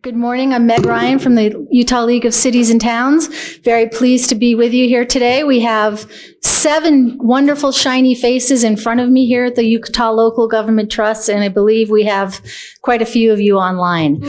Good morning. I'm Meg Ryan from the Utah League of Cities and Towns. Very pleased to be with you here today. We have 7 wonderful, shiny faces in front of me here at the Utah Local Government Trust, and I believe we have quite a few of you online.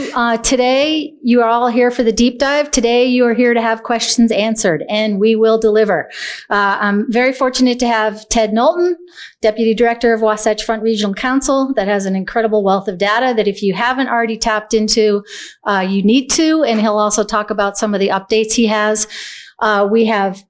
Today, you are all here for the deep dive. Today, you are here to have questions answered, and we will deliver. I'm very fortunate to have Ted Knowlton, Deputy Director of Wasatch Front Regional Council, that has an incredible wealth of data that if you haven't already tapped into, you need to, and he'll also talk about some of the updates he has. We have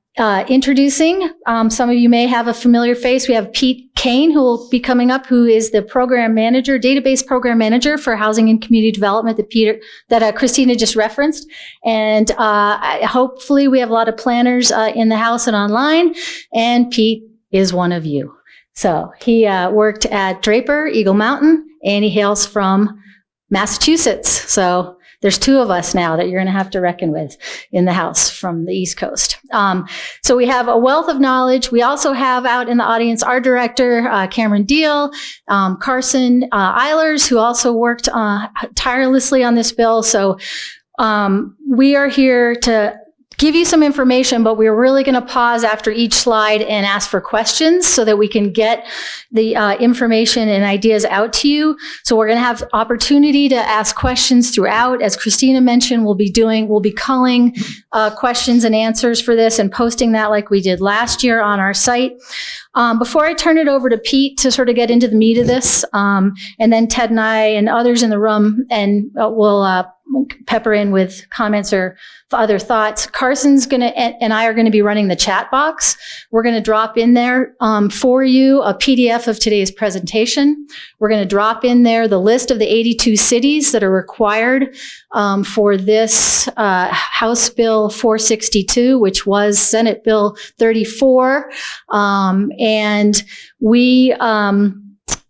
introducing, some of you may have a familiar face. We have Pete Kane, who will be coming up, who is the program manager, database program manager for housing and community development that Christina just referenced. And hopefully we have a lot of planners in the house and online, and Pete is one of you. So he worked at Draper, Eagle Mountain, and he hails from Massachusetts. So there's 2 of us now that you're going to have to reckon with in the house from the East Coast. So we have a wealth of knowledge. We also have out in the audience our director, Cameron Deal, Carson Eilers, who also worked tirelessly on this bill. So we are here to give you some information, but we're really going to pause after each slide and ask for questions so that we can get the information and ideas out to you. So we're going to have opportunity to ask questions throughout. As Christina mentioned, we'll be culling questions and answers for this and posting that like we did last year on our site. Before I turn it over to Pete to sort of get into the meat of this, and then Ted and I and others in the room, and we'll pepper in with comments or other thoughts. Carson's and I are going to be running the chat box. We're going to drop in there for you a PDF of today's presentation. We're going to drop in there the list of the 82 cities that are required for this House Bill 462, which was Senate Bill 34. And we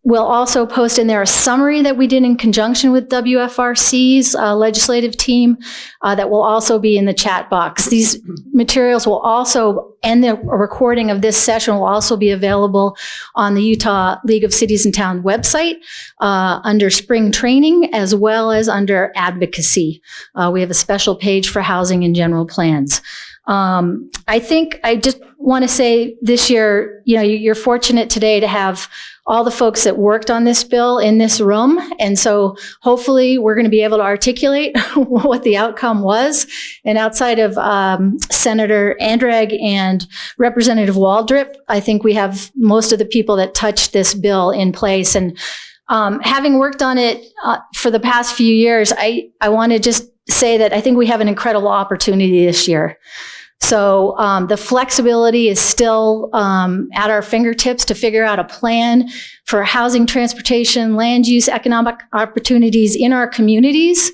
we'll also post in there a summary that we did in conjunction with WFRC's legislative team that will also be in the chat box. These materials will also, and the recording of this session will also be available on the Utah League of Cities and Towns website under spring training as well as under advocacy. We have a special page for housing and general plans. I think I just want to say this year, you're fortunate today to have all the folks that worked on this bill in this room. And so hopefully we're going to be able to articulate what the outcome was. And outside of Senator Andrag and Representative Waldrip, I think we have most of the people that touched this bill in place. And having worked on it for the past few years, I want to just say that I think we have an incredible opportunity this year. So the flexibility is still at our fingertips to figure out a plan for housing, transportation, land use, economic opportunities in our communities.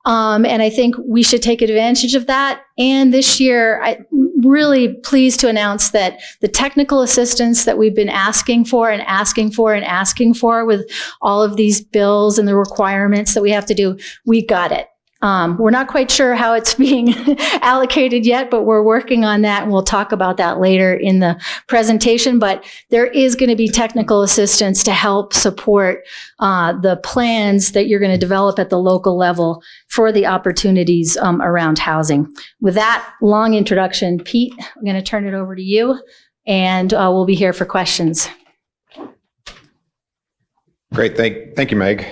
And I think we should take advantage of that. And this year, I'm really pleased to announce that the technical assistance that we've been asking for and asking for and asking for with all of these bills and the requirements that we have to do, we got it. We're not quite sure how it's being allocated yet, but we're working on that, and we'll talk about that later in the presentation. But there is going to be technical assistance to help support the plans that you're going to develop at the local level for the opportunities around housing. With that long introduction, Pete, I'm going to turn it over to you, and we'll be here for questions. Great. Thank you, Meg.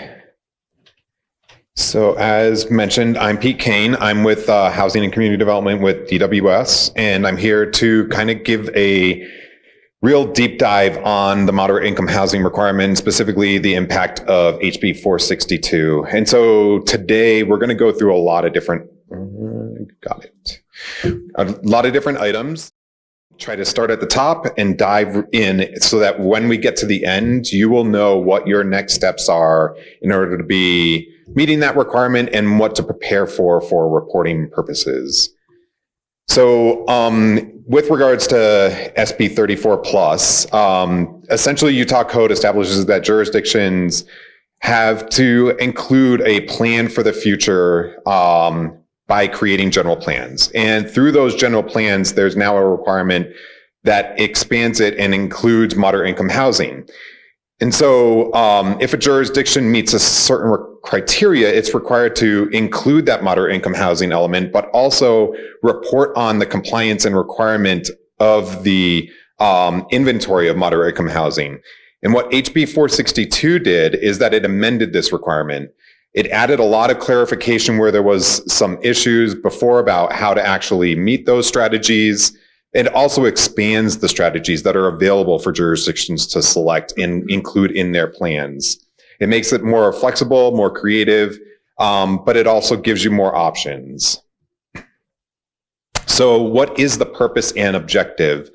So as mentioned, I'm Pete Kane. I'm with Housing and Community Development with DWS, and I'm here to kind of give a real deep dive on the moderate income housing requirement, specifically the impact of HB 462. And so today we're going to go through a lot of different items. Try to start at the top and dive in so that when we get to the end, you will know what your next steps are in order to be meeting that requirement and what to prepare for reporting purposes. So with regards to SB 34 plus, essentially Utah code establishes that jurisdictions have to include a plan for the future by creating general plans. And through those general plans, there's now a requirement that expands it and includes moderate income housing. And so if a jurisdiction meets a certain criteria, it's required to include that moderate income housing element, but also report on the compliance and requirement of the inventory of moderate income housing. And what HB 462 did is that it amended this requirement. It added a lot of clarification where there was some issues before about how to actually meet those strategies. It also expands the strategies that are available for jurisdictions to select and include in their plans. It makes it more flexible, more creative, but it also gives you more options. So what is the purpose and objective?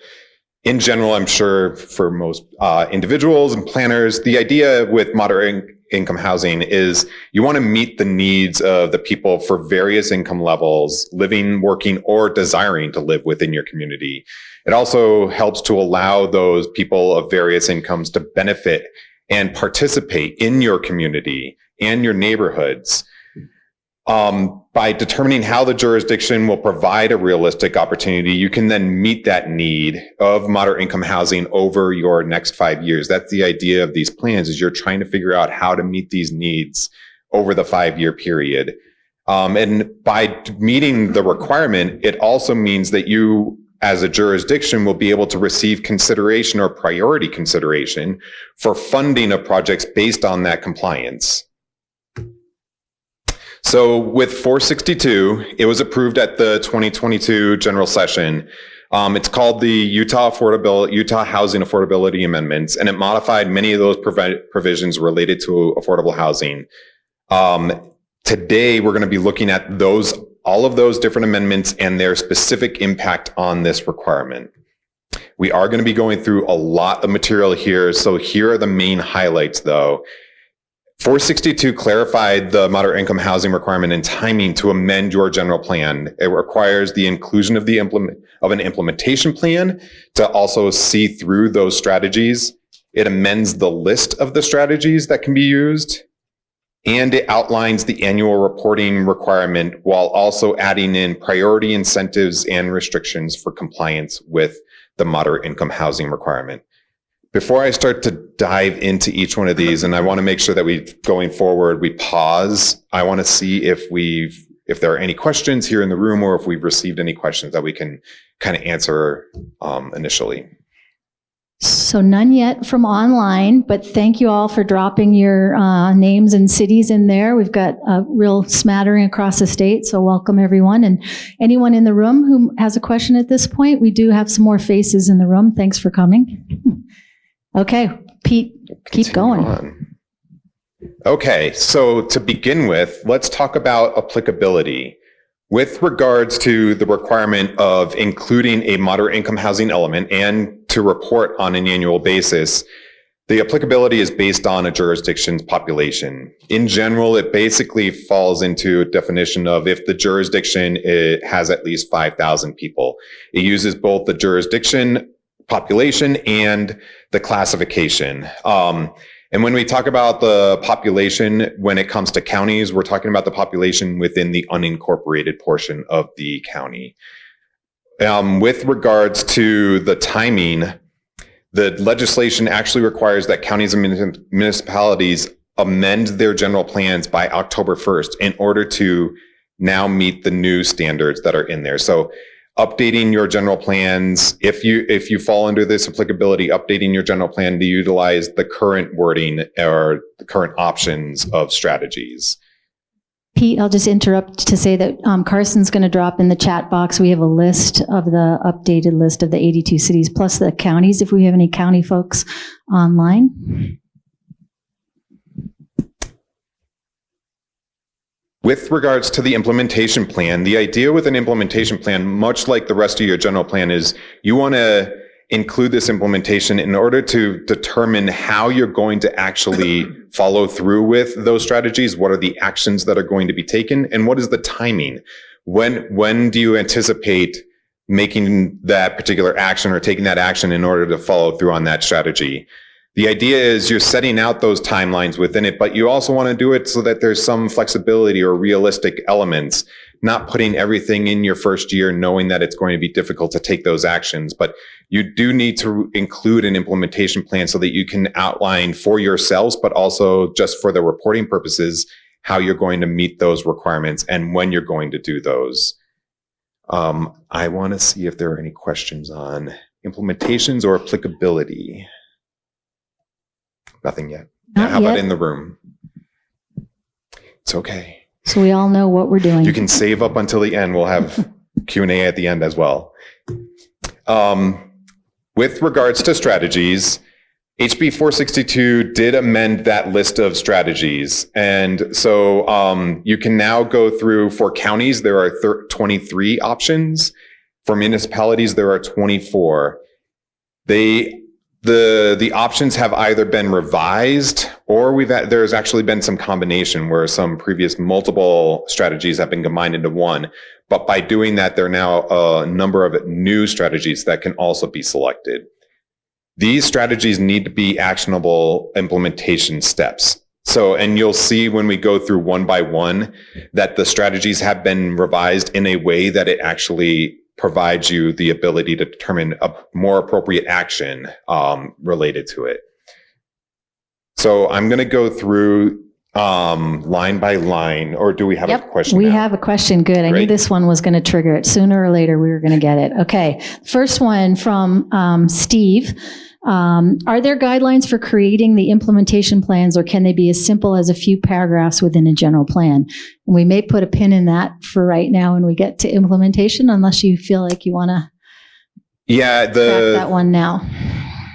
In general, I'm sure for most individuals and planners, the idea with moderate income housing is you want to meet the needs of the people for various income levels, living, working, or desiring to live within your community. It also helps to allow those people of various incomes to benefit and participate in your community and your neighborhoods. By determining how the jurisdiction will provide a realistic opportunity, you can then meet that need of moderate income housing over your next 5 years. That's the idea of these plans, is you're trying to figure out how to meet these needs over the 5-year period. And by meeting the requirement, it also means that you, as a jurisdiction, will be able to receive consideration or priority consideration for funding of projects based on that compliance. So with 462, it was approved at the 2022 general session. It's called the Utah Housing Affordability Amendments, and it modified many of those provisions related to affordable housing. Today, we're going to be looking at all of those different amendments and their specific impact on this requirement. We are going to be going through a lot of material here, so here are the main highlights, though. 462 clarified the moderate income housing requirement and timing to amend your general plan. It requires the inclusion of an implementation plan to also see through those strategies. It amends the list of the strategies that can be used, and it outlines the annual reporting requirement while also adding in priority incentives and restrictions for compliance with the moderate income housing requirement. Before I start to dive into each one of these, and I want to make sure that going forward, we pause. I want to see if there are any questions here in the room, or if we've received any questions that we can kind of answer initially. So none yet from online, but thank you all for dropping your names and cities in there. We've got a real smattering across the state, so welcome everyone. And anyone in the room who has a question at this point, we do have some more faces in the room. Thanks for coming. Okay, Pete, keep going. Okay, so to begin with, let's talk about applicability. With regards to the requirement of including a moderate income housing element and to report on an annual basis, the applicability is based on a jurisdiction's population. In general, it basically falls into a definition of if the jurisdiction has at least 5,000 people. It uses both the jurisdiction population and the classification. And when we talk about the population, when it comes to counties, we're talking about the population within the unincorporated portion of the county. With regards to the timing, the legislation actually requires that counties and municipalities amend their general plans by October 1st in order to now meet the new standards that are in there. So updating your general plans, if you fall under this applicability, updating your general plan to utilize the current wording or the current options of strategies. Pete, I'll just interrupt to say that Carson's going to drop in the chat box. We have a list of the updated list of the 82 cities plus the counties, if we have any county folks online. With regards to the implementation plan, the idea with an implementation plan, much like the rest of your general plan, is you want to include this implementation in order to determine how you're going to actually follow through with those strategies. What are the actions that are going to be taken, and what is the timing? When do you anticipate making that particular action or taking that action in order to follow through on that strategy? The idea is you're setting out those timelines within it, but you also want to do it so that there's some flexibility or realistic elements, not putting everything in your first year, knowing that it's going to be difficult to take those actions. But you do need to include an implementation plan so that you can outline for yourselves, but also just for the reporting purposes, how you're going to meet those requirements and when you're going to do those. I want to see if there are any questions on implementations or applicability. Nothing yet. Not How yet. about in the room? It's okay. So we all know what we're doing. You can save up until the end. We'll have Q&A at the end as well. With regards to strategies, HB 462 did amend that list of strategies. And so you can now go through, for counties, there are 23 options. For municipalities, there are 24. The options have either been revised or there's actually been some combination where some previous multiple strategies have been combined into one. But by doing that, there are now a number of new strategies that can also be selected. These strategies need to be actionable implementation steps. So, and you'll see when we go through one by one that the strategies have been revised in a way that it actually provides you the ability to determine a more appropriate action related to it. So I'm going to go through line by line, or do we have a question? We now? have a question. Good. I knew Great. this one was going to trigger it. Sooner or later, we were going to get it. Okay. First one from Steve. Are there guidelines for creating the implementation plans, or can they be as simple as a few paragraphs within a general plan? And we may put a pin in that for right now when we get to implementation, unless you feel like you want to crack that one now.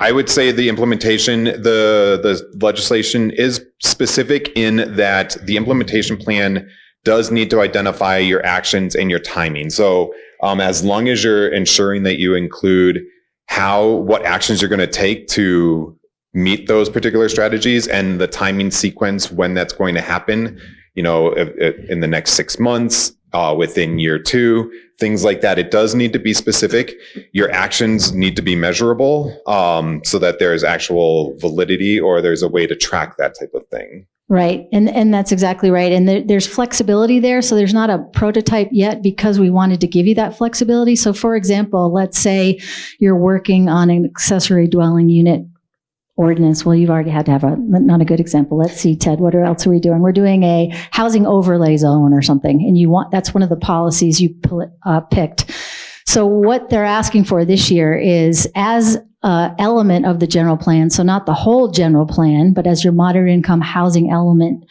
I would say the implementation, the legislation is specific in that the implementation plan does need to identify your actions and your timing. So as long as you're ensuring that you include what actions you're going to take to meet those particular strategies and the timing sequence when that's going to happen, in the next 6 months, within year 2, things like that. It does need to be specific. Your actions need to be measurable, so that there's actual validity or there's a way to track that type of thing. Right. And that's exactly right. And there's flexibility there. So there's not a prototype yet because we wanted to give you that flexibility. So for example, let's say you're working on an accessory dwelling unit ordinance. Well, you've already had to have not a good example. Let's see, Ted, what else are we doing? We're doing a housing overlay zone or something. And that's one of the policies you picked. So what they're asking for this year is, as an element of the general plan, so not the whole general plan, but as your moderate income housing element,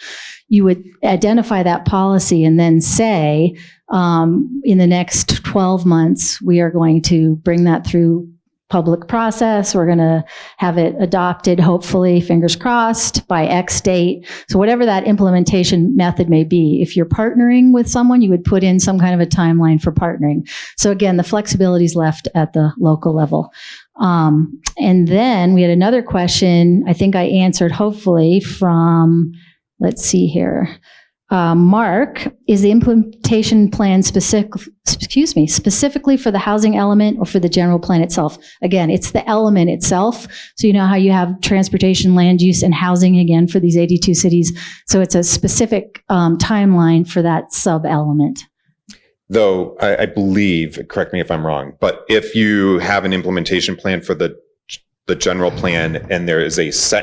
you would identify that policy and then say, in the next 12 months, we are going to bring that through public process. We're going to have it adopted, hopefully, fingers crossed, by X date. So whatever that implementation method may be, if you're partnering with someone, you would put in some kind of a timeline for partnering. So again, the flexibility is left at the local level. And then we had another question, I think I answered hopefully from, let's see here. Mark, is the implementation plan specifically for the housing element or for the general plan itself? Again, it's the element itself. So you know how you have transportation, land use, and housing again for these 82 cities. So it's a specific timeline for that sub-element. Though I believe, correct me if I'm wrong, but if you have an implementation plan for the general plan and there is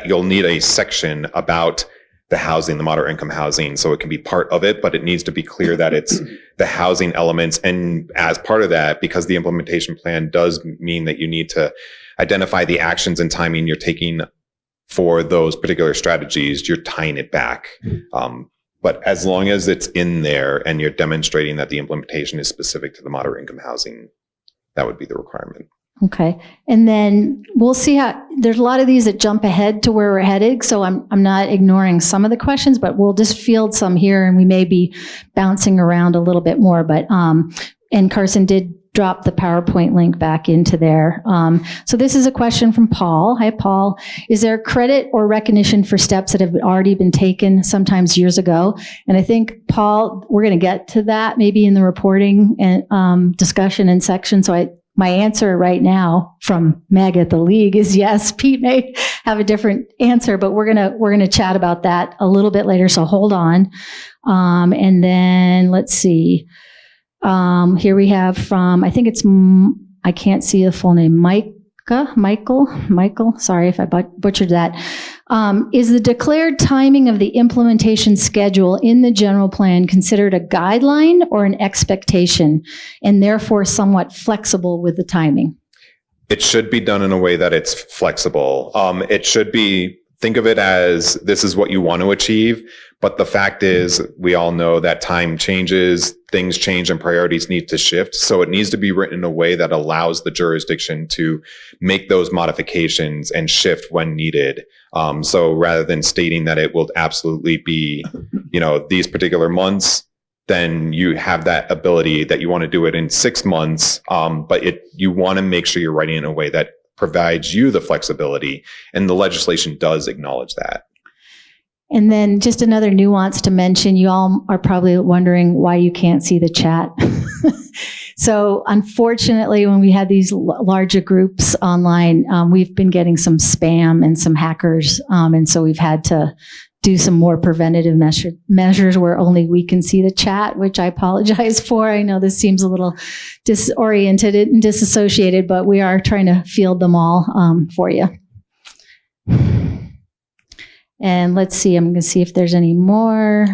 you'll need a section about the housing, the moderate income housing, so it can be part of it, but it needs to be clear that it's the housing elements. And as part of that, because the implementation plan does mean that you need to identify the actions and timing you're taking for those particular strategies, you're tying it back. But as long as it's in there and you're demonstrating that the implementation is specific to the moderate income housing, that would be the requirement. Okay. And then we'll see how, there's a lot of these that jump ahead to where we're headed. So I'm not ignoring some of the questions, but we'll just field some here and we may be bouncing around a little bit more. But, and Carson did drop the PowerPoint link back into there. So this is a question from Paul. Hi, Paul. Is there credit or recognition for steps that have already been taken sometimes years ago? And I think, Paul, we're going to get to that maybe in the reporting and discussion and section. So my answer right now from Meg at the League is yes. Pete may have a different answer, but we're gonna chat about that a little bit later. So hold on. And then let's see. Here we have from, I think it's, I can't see the full name, Michael. Sorry if I butchered that. Is the declared timing of the implementation schedule in the general plan considered a guideline or an expectation, and therefore somewhat flexible with the timing? It should be done in a way that it's flexible. It should be, think of it as this is what you want to achieve. But the fact is, we all know that time changes, things change, and priorities need to shift. So it needs to be written in a way that allows the jurisdiction to make those modifications and shift when needed. So rather than stating that it will absolutely be, these particular months, then you have that ability that you want to do it in 6 months. But you want to make sure you're writing in a way that provides you the flexibility, and the legislation does acknowledge that. And then just another nuance to mention, you all are probably wondering why you can't see the chat. So unfortunately, when we had these larger groups online, we've been getting some spam and some hackers. And so we've had to do some more preventative measures where only we can see the chat, which I apologize for. I know this seems a little disoriented and disassociated, but we are trying to field them all for you. And let's see, I'm going to see if there's any more.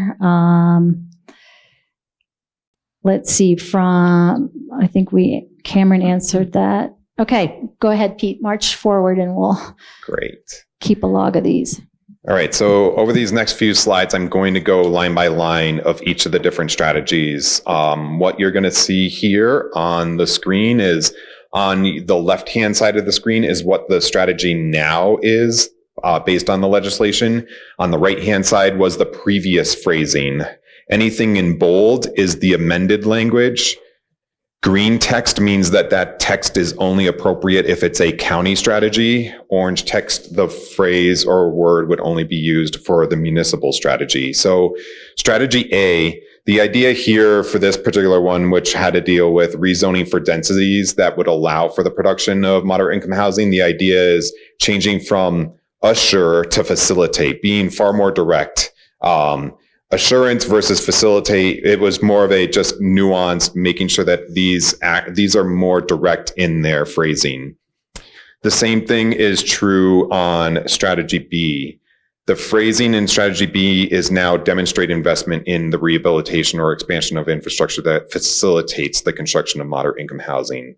Let's see, I think Cameron answered that. Okay, go ahead, Pete, march forward and we'll keep a log of these. All right, so over these next few slides, I'm going to go line by line of each of the different strategies. What you're going to see here on the screen is, on the left-hand side of the screen is what the strategy now is, based on the legislation. On the right-hand side was the previous phrasing. Anything in bold is the amended language. Green text means that text is only appropriate if it's a county strategy. Orange text, the phrase or word would only be used for the municipal strategy. So strategy A, the idea here for this particular one, which had to deal with rezoning for densities that would allow for the production of moderate income housing, the idea is changing from assure to facilitate, being far more direct. Assurance versus facilitate, it was more of a just nuance, making sure that these are more direct in their phrasing. The same thing is true on strategy B. The phrasing in strategy B is now demonstrate investment in the rehabilitation or expansion of infrastructure that facilitates the construction of moderate income housing.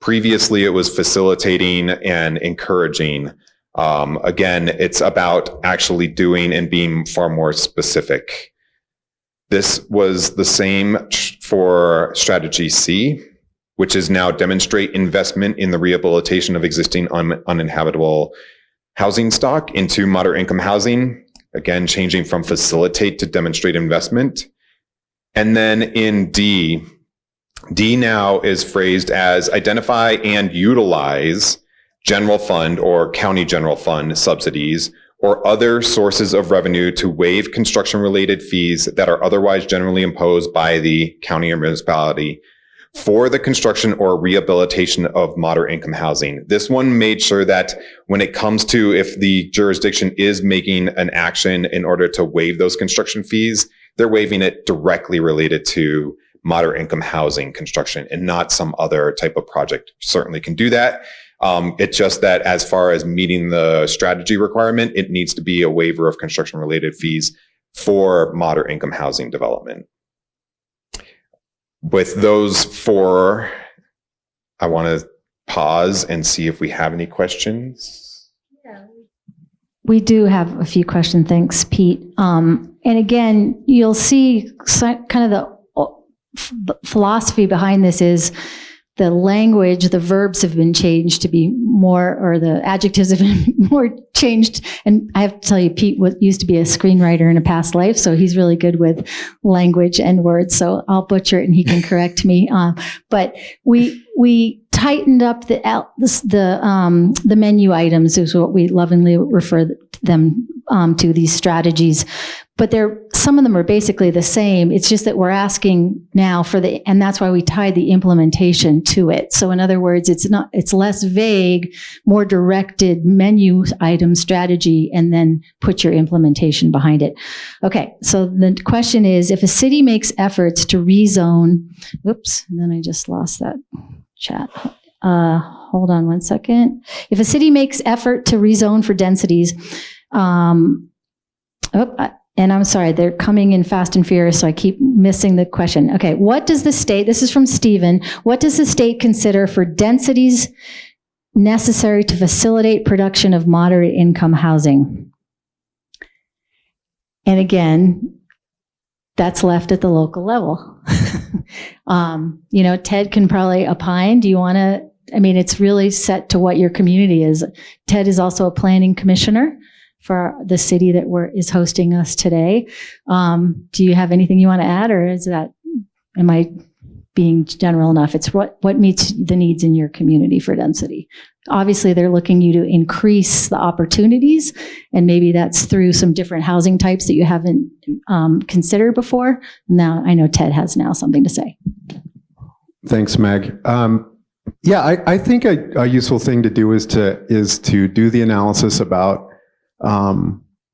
Previously, it was facilitating and encouraging. Again, it's about actually doing and being far more specific. This was the same for strategy C, which is now demonstrate investment in the rehabilitation of existing uninhabitable housing stock into moderate income housing. Again, changing from facilitate to demonstrate investment. And then in D now is phrased as identify and utilize general fund or county general fund subsidies or other sources of revenue to waive construction-related fees that are otherwise generally imposed by the county or municipality for the construction or rehabilitation of moderate income housing. This one made sure that when it comes to if the jurisdiction is making an action in order to waive those construction fees, they're waiving it directly related to moderate income housing construction and not some other type of project. Certainly can do that. It's just that as far as meeting the strategy requirement, it needs to be a waiver of construction related fees for moderate income housing development. With those four, I want to pause and see if we have any questions. Yeah. We do have a few questions. Thanks, Pete. And again, you'll see kind of the philosophy behind this is the language, the verbs have been changed to be more, or the adjectives have been more changed. And I have to tell you, Pete used to be a screenwriter in a past life, so he's really good with language and words. So I'll butcher it and he can correct me. But we tightened up the menu items, is what we lovingly refer them to, these strategies. But some of them are basically the same. It's just that we're asking now and that's why we tied the implementation to it. So in other words, it's less vague, more directed menu item strategy, and then put your implementation behind it. Okay, so the question is, if a city makes efforts to rezone, oops, and then I just lost that chat. Hold on one second. If a city makes effort to rezone for densities, And I'm sorry, they're coming in fast and furious, so I keep missing the question. Okay, what does the state, this is from Stephen, what does the state consider for densities necessary to facilitate production of moderate income housing? And again, that's left at the local level. Ted can probably opine. Do you want to, it's really set to what your community is. Ted is also a planning commissioner for the city that is hosting us today. Do you have anything you want to add, or am I being general enough? It's what meets the needs in your community for density. Obviously, they're looking you to increase the opportunities, and maybe that's through some different housing types that you haven't considered before. Now, I know Ted has now something to say. Thanks, Meg. I think a useful thing to do is to do the analysis about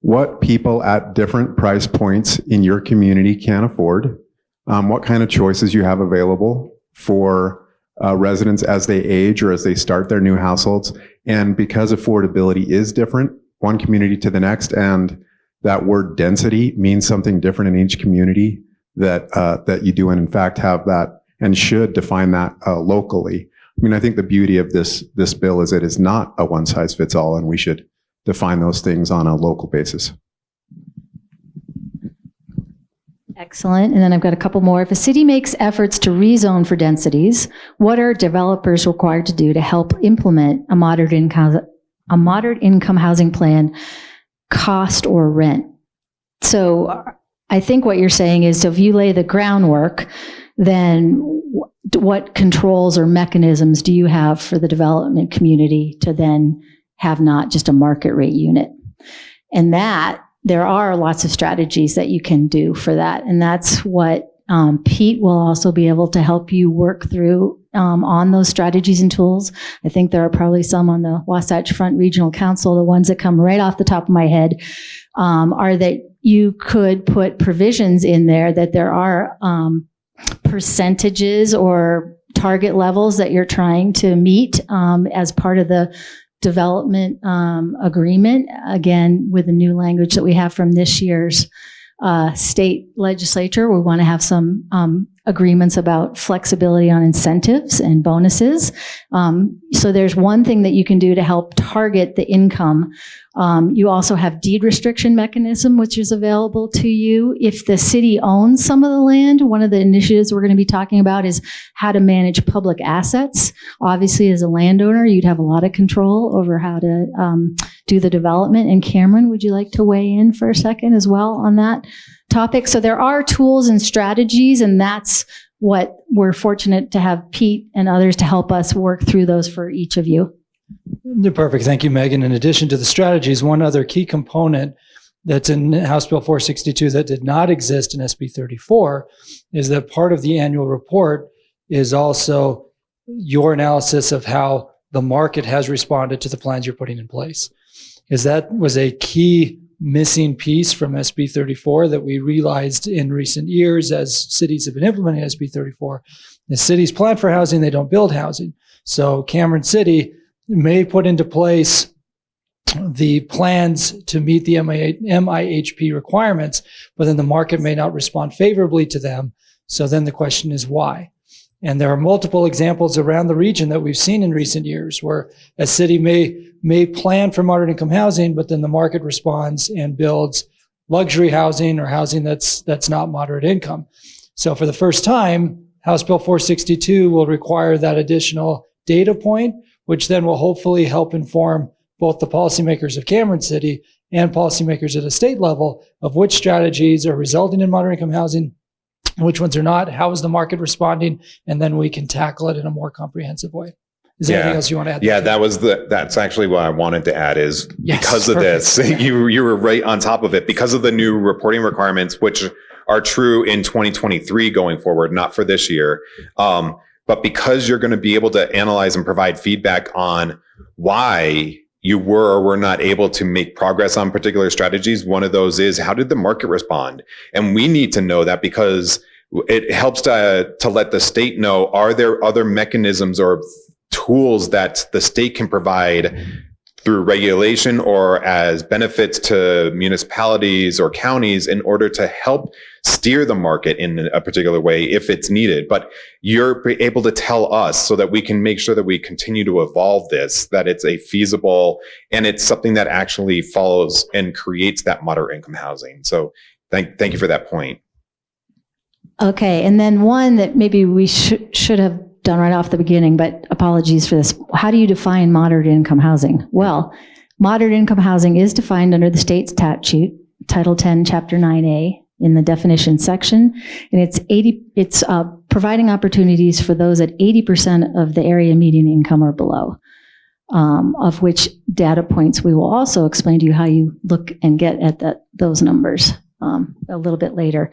what people at different price points in your community can afford, what kind of choices you have available for residents as they age or as they start their new households. And because affordability is different, one community to the next, and that word density means something different in each community, that you do, and in fact have that and should define that locally. I think the beauty of this bill is it is not a one size fits all, and we should define those things on a local basis. Excellent. And then I've got a couple more. If a city makes efforts to rezone for densities, what are developers required to do to help implement a moderate income housing plan, cost or rent? So I think what you're saying is, so if you lay the groundwork, then what controls or mechanisms do you have for the development community to then have not just a market rate unit? And that there are lots of strategies that you can do for that. And that's what Pete will also be able to help you work through on those strategies and tools. I think there are probably some on the Wasatch Front Regional Council. The ones that come right off the top of my head are that you could put provisions in there that there are percentages or target levels that you're trying to meet as part of the development agreement, again, with the new language that we have from this year's state legislature. We want to have some agreements about flexibility on incentives and bonuses. So there's one thing that you can do to help target the income. You also have deed restriction mechanism, which is available to you. If the city owns some of the land, one of the initiatives we're going to be talking about is how to manage public assets. Obviously, as a landowner, you'd have a lot of control over how to do the development. And Cameron, would you like to weigh in for a second as well on that topic? So there are tools and strategies, and that's what we're fortunate to have Pete and others to help us work through those for each of you. Perfect. Thank you, Megan. In addition to the strategies, one other key component that's in House Bill 462 that did not exist in SB 34 is that part of the annual report is also your analysis of how the market has responded to the plans you're putting in place. Because that was a key missing piece from SB 34 that we realized in recent years as cities have been implementing SB 34. The cities plan for housing, they don't build housing. So Cameron City may put into place the plans to meet the MIHP requirements, but then the market may not respond favorably to them. So then the question is why? And there are multiple examples around the region that we've seen in recent years where a city may plan for moderate income housing, but then the market responds and builds luxury housing or housing that's not moderate income. So for the first time, House Bill 462 will require that additional data point, which then will hopefully help inform both the policymakers of Cameron City and policymakers at a state level of which strategies are resulting in moderate income housing, which ones are not, how is the market responding, and then we can tackle it in a more comprehensive way. Is there anything else you want to add? Yeah, that's actually what I wanted to add is because of this, you were right on top of it, because of the new reporting requirements, which are true in 2023 going forward, not for this year. But because you're going to be able to analyze and provide feedback on why you were or were not able to make progress on particular strategies, one of those is, how did the market respond? And we need to know that because it helps to let the state know, are there other mechanisms or tools that the state can provide through regulation or as benefits to municipalities or counties in order to help steer the market in a particular way if it's needed. But you're able to tell us so that we can make sure that we continue to evolve this, that it's a feasible and it's something that actually follows and creates that moderate income housing. So thank you for that point. Okay, and then one that maybe we should have done right off the beginning, but apologies for this. How do you define moderate income housing? Well, moderate income housing is defined under the state statute, Title 10, Chapter 9A, in the definition section, and it's providing opportunities for those at 80% of the area median income or below, of which data points we will also explain to you how you look and get at those numbers a little bit later.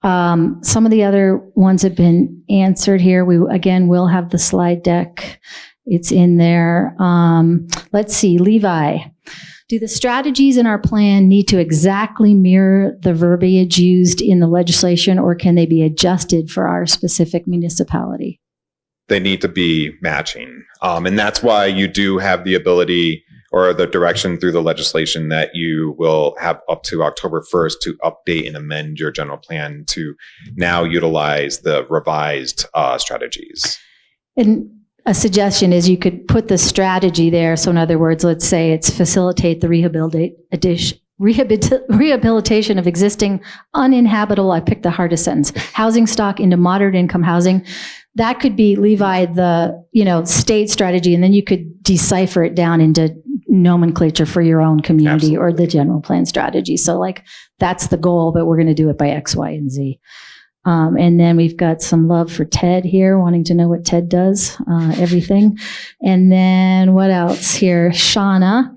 Some of the other ones have been answered here. We, again, will have the slide deck. It's in there. Let's see, Levi. Do the strategies in our plan need to exactly mirror the verbiage used in the legislation, or can they be adjusted for our specific municipality? They need to be matching. And that's why you do have the ability or the direction through the legislation that you will have up to October 1st to update and amend your general plan to now utilize the revised strategies. And a suggestion is you could put the strategy there. So in other words, let's say it's facilitate the rehabilitation of existing uninhabitable, I picked the hardest sentence, housing stock into moderate income housing. That could be, Levi, the state strategy, and then you could decipher it down into nomenclature for your own community. Absolutely. Or the general plan strategy. So like that's the goal, but we're going to do it by X, Y, and Z. And then we've got some love for Ted here, wanting to know what Ted does, everything. And then what else here? Shauna,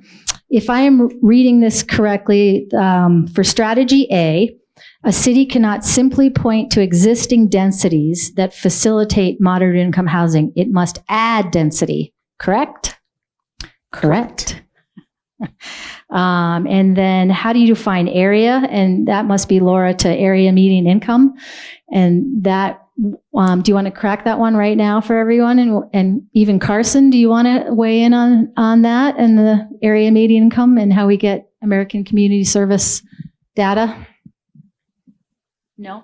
if I am reading this correctly, for strategy A, a city cannot simply point to existing densities that facilitate moderate income housing. It must add density, correct? Correct. And then how do you define area? And that must be, Laura, to area median income. And that, do you want to crack that one right now for everyone? And even Carson, do you want to weigh in on that and the area median income and how we get American Community Service data? No?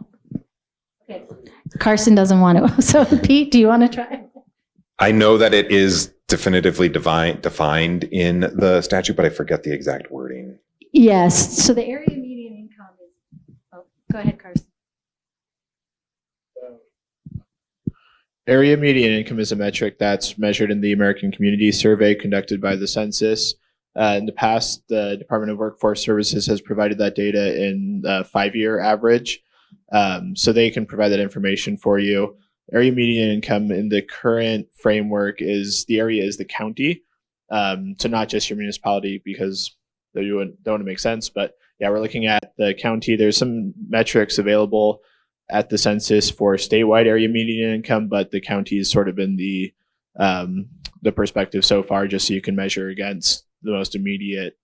Okay. Carson doesn't want to. So Pete, do you want to try? I know that it is definitively defined in the statute, but I forget the exact wording. Yes. So the area median income is, go ahead, Carson. Area median income is a metric that's measured in the American Community Survey conducted by the census. In the past, the Department of Workforce Services has provided that data in the 5-year average. So they can provide that information for you. Area median income in the current framework is the area is the county. So not just your municipality, because they don't want to make sense. But yeah, we're looking at the county. There's some metrics available at the census for statewide area median income, but the county has sort of been the perspective so far, just so you can measure against the most immediate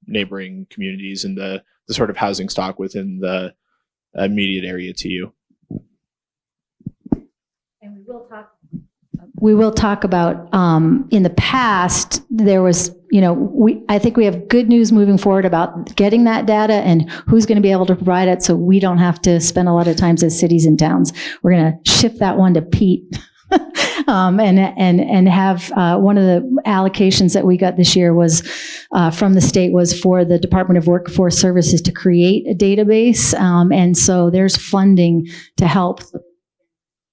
neighboring communities and the sort of housing stock within the immediate area to you. And we will talk about, in the past, there was, I think we have good news moving forward about getting that data and who's going to be able to provide it, so we don't have to spend a lot of time as cities and towns. We're going to shift that one to Pete. And have one of the allocations that we got this year was from the state was for the Department of Workforce Services to create a database. And so there's funding to help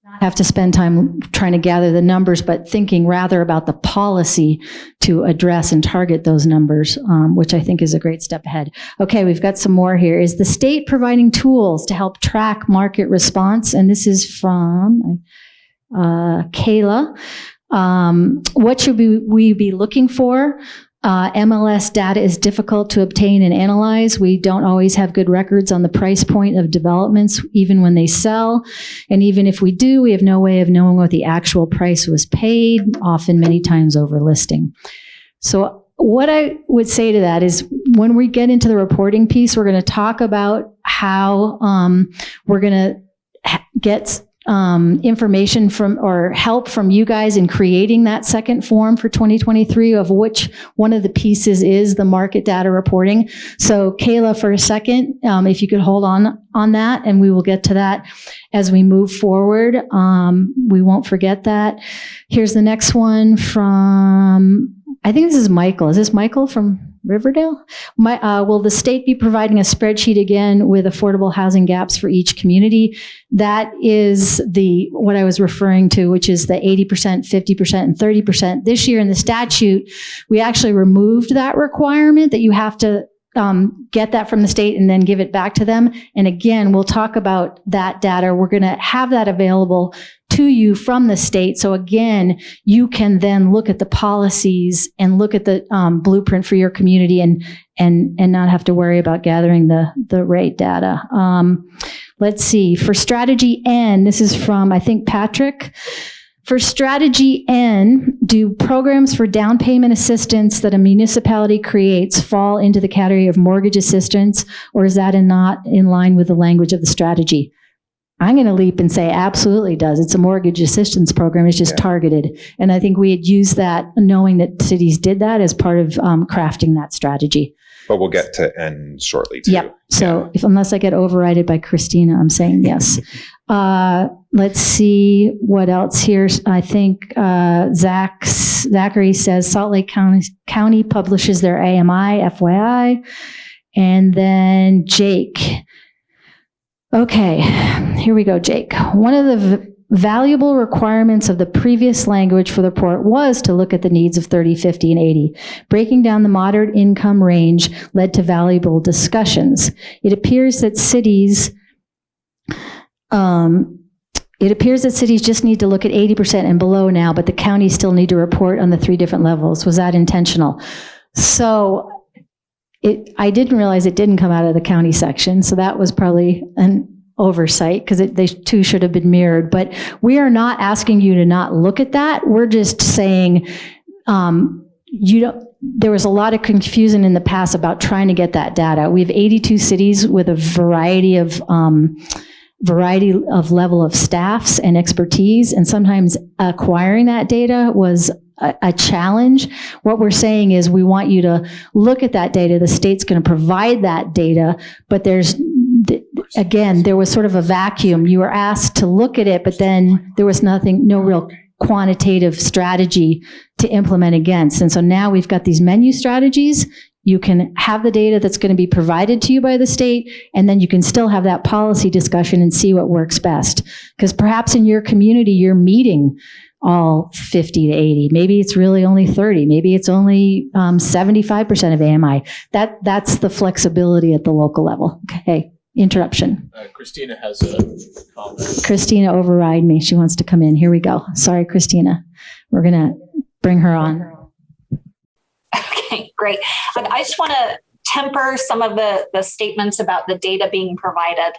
not have to spend time trying to gather the numbers, but thinking rather about the policy to address and target those numbers, which I think is a great step ahead. Okay, we've got some more here. Is the state providing tools to help track market response? And this is from Kayla. What should we be looking for? MLS data is difficult to obtain and analyze. We don't always have good records on the price point of developments, even when they sell. And even if we do, we have no way of knowing what the actual price was paid, often many times over listing. So what I would say to that is when we get into the reporting piece, we're going to talk about how we're going to get information from or help from you guys in creating that second form for 2023, of which one of the pieces is the market data reporting. So Kayla, for a second, if you could hold on that, and we will get to that as we move forward. We won't forget that. Here's the next one from, I think this is Michael. Is this Michael from Riverdale? Will the state be providing a spreadsheet again with affordable housing gaps for each community? That is what I was referring to, which is the 80%, 50%, and 30%. This year in the statute, we actually removed that requirement that you have to get that from the state and then give it back to them. And again, we'll talk about that data. We're going to have that available to you from the state. So again, you can then look at the policies and look at the blueprint for your community and not have to worry about gathering the rate data. Let's see. For strategy N, this is from, I think, Patrick. For strategy N, do programs for down payment assistance that a municipality creates fall into the category of mortgage assistance, or is that not in line with the language of the strategy? I'm going to leap and say absolutely does. It's a mortgage assistance program. It's just targeted. And I think we had used that knowing that cities did that as part of crafting that strategy. But we'll get to N shortly too. Yep. So unless I get overrided by Christina, I'm saying yes. Let's see what else here. I think Zachary says Salt Lake County publishes their AMI, FYI. And then Jake. Okay, here we go, Jake. One of the valuable requirements of the previous language for the report was to look at the needs of 30, 50, and 80. Breaking down the moderate income range led to valuable discussions. It appears that cities just need to look at 80% and below now, but the counties still need to report on the 3 different levels. Was that intentional? So I didn't realize it didn't come out of the county section, so that was probably an oversight, because they two should have been mirrored. But we are not asking you to not look at that. We're just saying there was a lot of confusion in the past about trying to get that data. We have 82 cities with a variety of level of staffs and expertise, and sometimes acquiring that data was a challenge. What we're saying is we want you to look at that data. The state's going to provide that data, but there was sort of a vacuum. You were asked to look at it, but then there was no real quantitative strategy to implement against. And so now we've got these menu strategies. You can have the data that's going to be provided to you by the state, and then you can still have that policy discussion and see what works best. Because perhaps in your community, you're meeting all 50 to 80. Maybe it's really only 30. Maybe it's only 75% of AMI. That's the flexibility at the local level. Okay, interruption. Christina has a comment. Christina override me. She wants to come in. Here we go. Sorry, Christina. We're going to bring her on. Okay, great. I just want to temper some of the statements about the data being provided.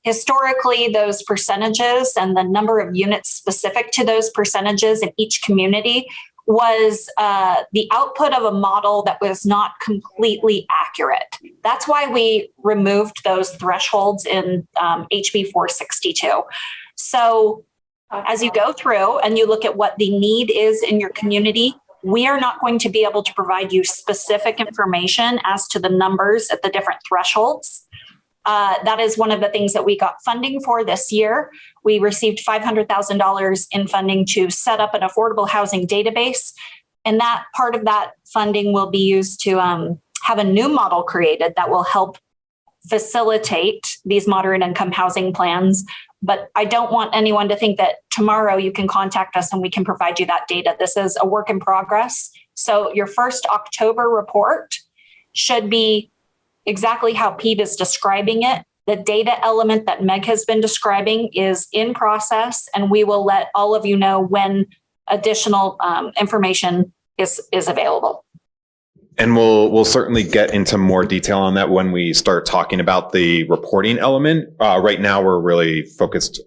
Historically, those percentages and the number of units specific to those percentages in each community was the output of a model that was not completely accurate. That's why we removed those thresholds in HB 462. So as you go through and you look at what the need is in your community, we are not going to be able to provide you specific information as to the numbers at the different thresholds. That is one of the things that we got funding for this year. We received $500,000 in funding to set up an affordable housing database. And that part of that funding will be used to have a new model created that will help facilitate these moderate income housing plans. But I don't want anyone to think that tomorrow you can contact us and we can provide you that data. This is a work in progress. So your first October report should be exactly how Pete is describing it. The data element that Meg has been describing is in process, and we will let all of you know when additional information is available. And we'll certainly get into more detail on that when we start talking about the reporting element. Right now, we're really focused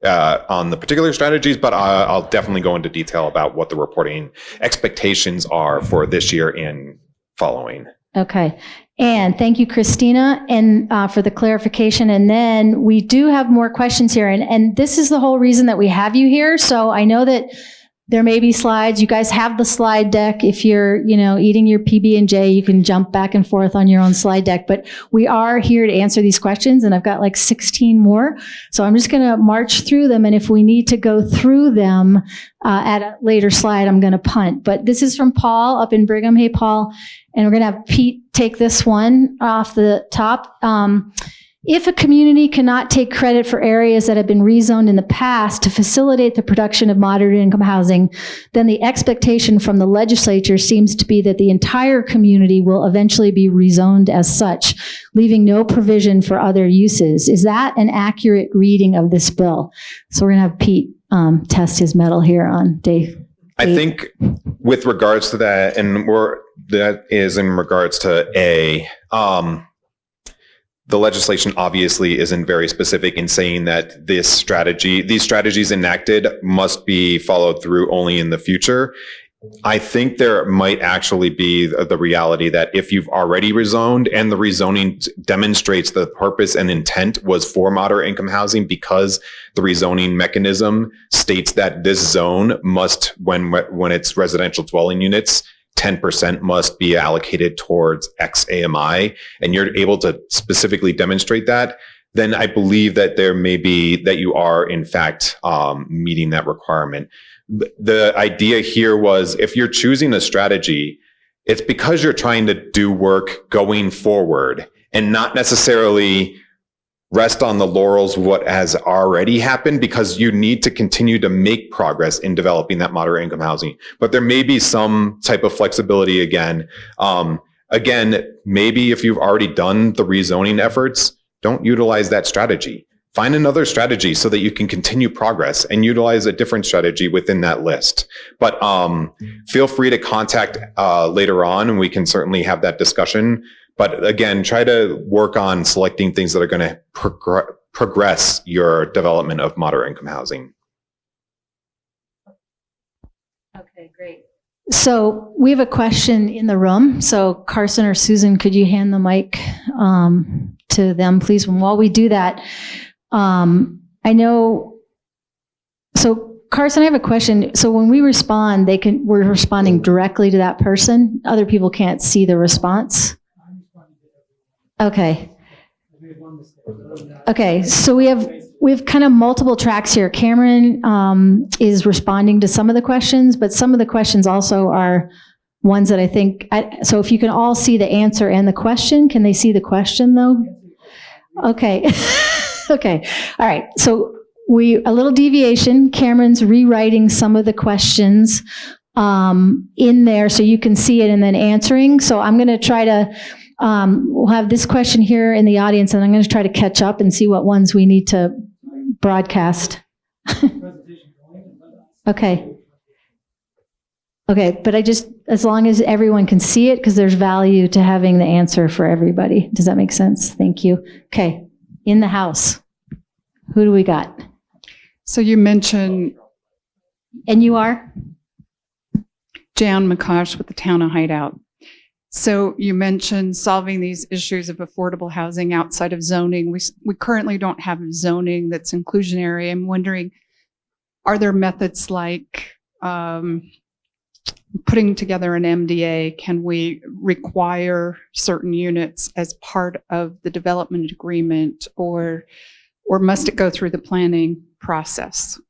on the particular strategies, but I'll definitely go into detail about what the reporting expectations are for this year and following. Okay. And thank you, Christina, and for the clarification. And then we do have more questions here. And this is the whole reason that we have you here. So I know that there may be slides. You guys have the slide deck. If you're, eating your PB&J, you can jump back and forth on your own slide deck. But we are here to answer these questions, and I've got like 16 more. So I'm just going to march through them. And if we need to go through them at a later slide, I'm going to punt. But this is from Paul up in Brigham. Hey, Paul. And we're going to have Pete take this one off the top. If a community cannot take credit for areas that have been rezoned in the past to facilitate the production of moderate income housing, then the expectation from the legislature seems to be that the entire community will eventually be rezoned as such, leaving no provision for other uses. Is that an accurate reading of this bill? So we're going to have Pete test his mettle here on Dave. I think with regards to that, and that is in regards to the legislation obviously isn't very specific in saying that these strategies enacted must be followed through only in the future. I think there might actually be the reality that if you've already rezoned and the rezoning demonstrates the purpose and intent was for moderate income housing, because the rezoning mechanism states that this zone must, when it's residential dwelling units, 10% must be allocated towards X AMI, and you're able to specifically demonstrate that, then I believe that there may be that you are in fact meeting that requirement. The idea here was, if you're choosing a strategy, it's because you're trying to do work going forward and not necessarily rest on the laurels of what has already happened, because you need to continue to make progress in developing that moderate income housing. But there may be some type of flexibility again. Maybe if you've already done the rezoning efforts, don't utilize that strategy. Find another strategy so that you can continue progress and utilize a different strategy within that list. But feel free to contact later on, and we can certainly have that discussion. But again, try to work on selecting things that are going to progress your development of moderate income housing. Okay, great. So we have a question in the room. So Carson or Susan, could you hand the mic to them, please? And while we do that, I know, so Carson, I have a question. So when we respond, we're responding directly to that person. Other people can't see the response. Okay. Okay, so we have kind of multiple tracks here. Cameron is responding to some of the questions, but some of the questions also are ones that I think, so if you can all see the answer and the question, can they see the question though? Okay. Okay. All right. So a little deviation. Cameron's rewriting some of the questions in there so you can see it and then answering. So I'm going to try to, we'll have this question here in the audience, and I'm going to try to catch up and see what ones we need to broadcast. Okay. Okay, but as long as everyone can see it, because there's value to having the answer for everybody. Does that make sense? Thank you. Okay, in the house, who do we got? So you mentioned... And you are? Jan McCosh with the Town of Hideout. So you mentioned solving these issues of affordable housing outside of zoning. We currently don't have zoning that's inclusionary. I'm wondering, are there methods like putting together an MDA? Can we require certain units as part of the development agreement, or must it go through the planning process?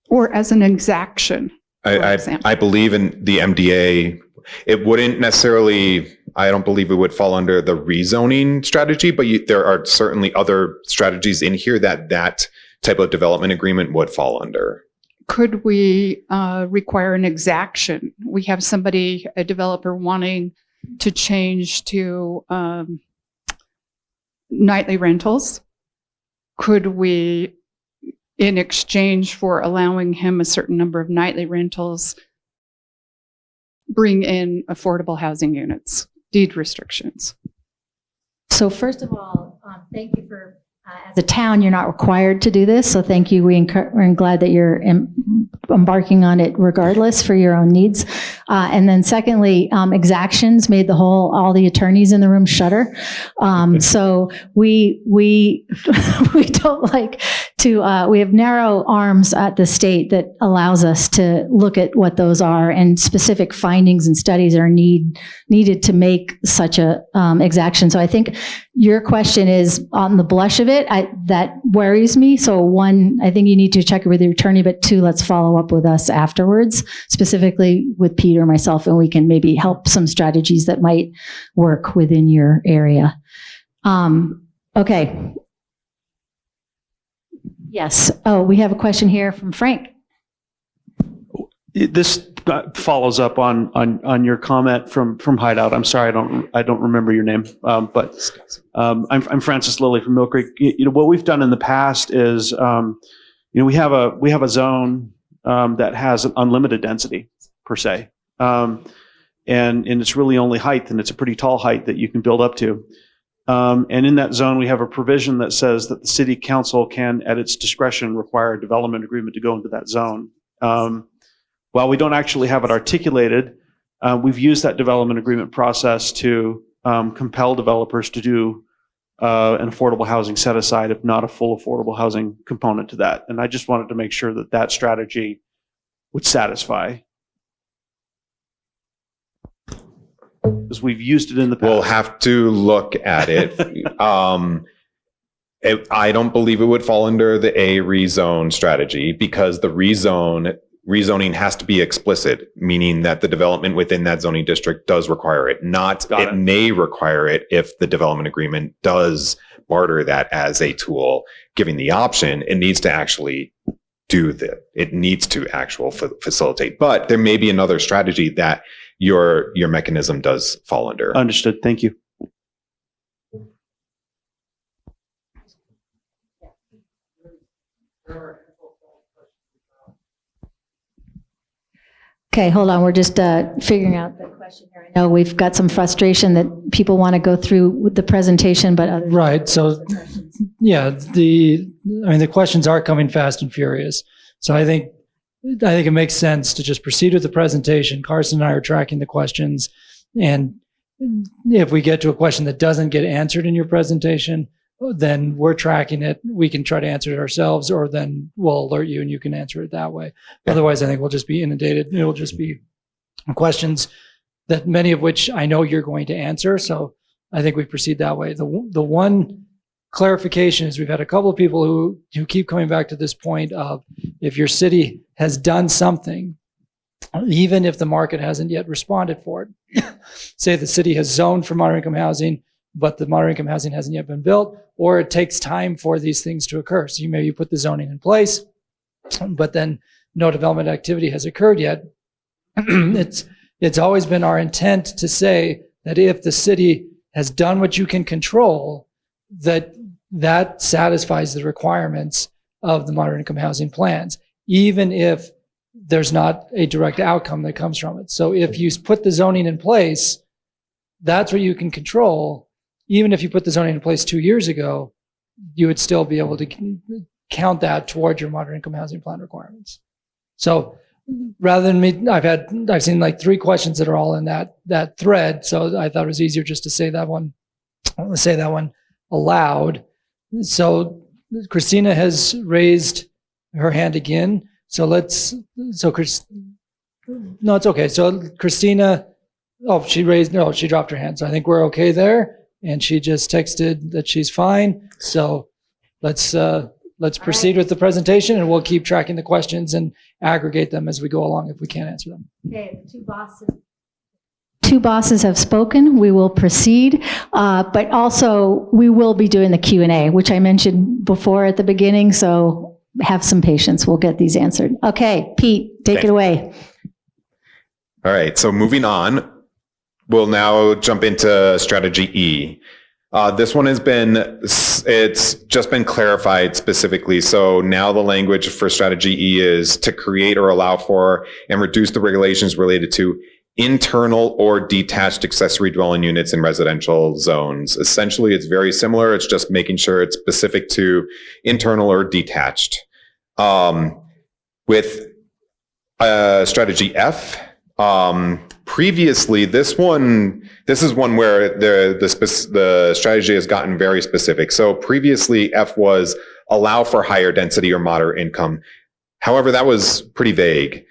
Or as an exaction? I believe in the MDA. It wouldn't necessarily, I don't believe it would fall under the rezoning strategy, but there are certainly other strategies in here that type of development agreement would fall under. Could we require an exaction? We have a developer wanting to change to nightly rentals. Could we, in exchange for allowing him a certain number of nightly rentals, bring in affordable housing units, deed restrictions? So first of all, thank you for As a town, you're not required to do this, so thank you. We're glad that you're embarking on it regardless for your own needs. And then secondly, exactions made all the attorneys in the room shudder. So we don't like to, we have narrow arms at the state that allows us to look at what those are, and specific findings and studies are needed to make such a exaction. So I think your question is on the blush of it, that worries me. So one, I think you need to check it with your attorney, but two, let's follow up with us afterwards, specifically with Pete or myself, and we can maybe help some strategies that might work within your area. Okay. Yes. Oh, we have a question here from Frank. This follows up on your comment from Hideout. I'm sorry, I don't remember your name, but I'm Francis Lilly from Mill Creek. What we've done in the past is, we have a zone that has an unlimited density per se, and it's really only height, and it's a pretty tall height that you can build up to. And in that zone, we have a provision that says that the city council can, at its discretion, require a development agreement to go into that zone. While we don't actually have it articulated, we've used that development agreement process to compel developers to do an affordable housing set aside, if not a full affordable housing component to that. And I just wanted to make sure that that strategy would satisfy. Because we've used it in the past. We'll have to look at it. I don't believe it would fall under the A rezone strategy, because the rezoning has to be explicit, meaning that the development within that zoning district does require it. It may require it if the development agreement does barter that as a tool, giving the option. It needs to actually it needs to facilitate. But there may be another strategy that your mechanism does fall under. Understood. Thank you. Okay, hold on. We're just figuring out the question here. I know we've got some frustration that people want to go through with the presentation, but right. So, yeah, the questions are coming fast and furious. So I think it makes sense to just proceed with the presentation. Carson and I are tracking the questions, and if we get to a question that doesn't get answered in your presentation, then we're tracking it. We can try to answer it ourselves, or then we'll alert you and you can answer it that way. Otherwise, I think we'll just be inundated. It'll just be questions that many of which I know you're going to answer. So I think we proceed that way. The one clarification is we've had a couple of people who keep coming back to this point of, if your city has done something, even if the market hasn't yet responded for it, say the city has zoned for moderate income housing, but the moderate income housing hasn't yet been built, or it takes time for these things to occur. So you put the zoning in place, but then no development activity has occurred yet. It's always been our intent to say that if the city has done what you can control, that satisfies the requirements of the moderate income housing plans, even if there's not a direct outcome that comes from it. So if you put the zoning in place, that's what you can control. Even if you put the zoning in place 2 years ago, you would still be able to count that towards your moderate income housing plan requirements. So rather than me, I've seen like 3 questions that are all in that thread. So I thought it was easier just to say that one aloud. So Christina has raised her hand again. No, it's okay. So Christina, she dropped her hand. So I think we're okay there. And she just texted that she's fine. So let's proceed with the presentation, and we'll keep tracking the questions and aggregate them as we go along if we can't answer them. Okay, two bosses have spoken. We will proceed, but also we will be doing the Q&A, which I mentioned before at the beginning. So have some patience. We'll get these answered. Okay, Pete, take it away. All right. So moving on. We'll now jump into strategy E. This one it's just been clarified specifically. So now the language for strategy E is to create or allow for and reduce the regulations related to internal or detached accessory dwelling units in residential zones. Essentially, it's very similar. It's just making sure it's specific to internal or detached. With strategy F, previously, this is one where the strategy has gotten very specific. So previously, F was allow for higher density or moderate income. However, that was pretty vague.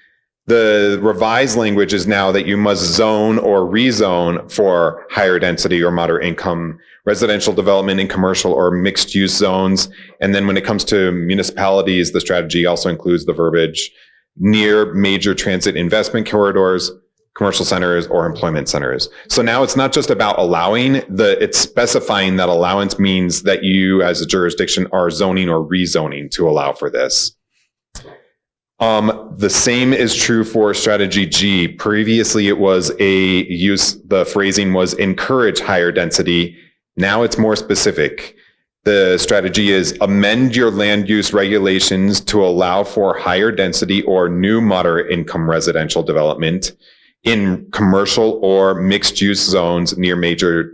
The revised language is now that you must zone or rezone for higher density or moderate income residential development in commercial or mixed use zones. And then when it comes to municipalities, the strategy also includes the verbiage near major transit investment corridors, commercial centers, or employment centers. So now it's not just about allowing, it's specifying that allowance means that you as a jurisdiction are zoning or rezoning to allow for this. The same is true for strategy G. Previously, it was the phrasing was encourage higher density. Now it's more specific. The strategy is amend your land use regulations to allow for higher density or new moderate income residential development in commercial or mixed use zones near major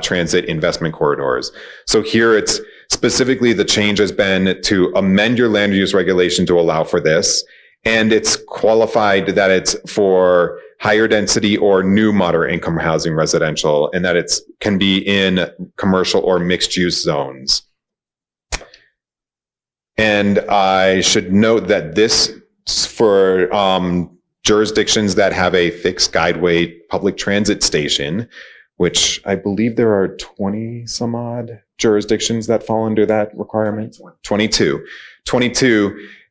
transit investment corridors. So here it's specifically the change has been to amend your land use regulation to allow for this. And it's qualified that it's for higher density or new moderate income housing residential, and that it can be in commercial or mixed use zones. And I should note that this for jurisdictions that have a fixed guideway public transit station, which I believe there are 20 some odd jurisdictions that fall under that requirement. 22.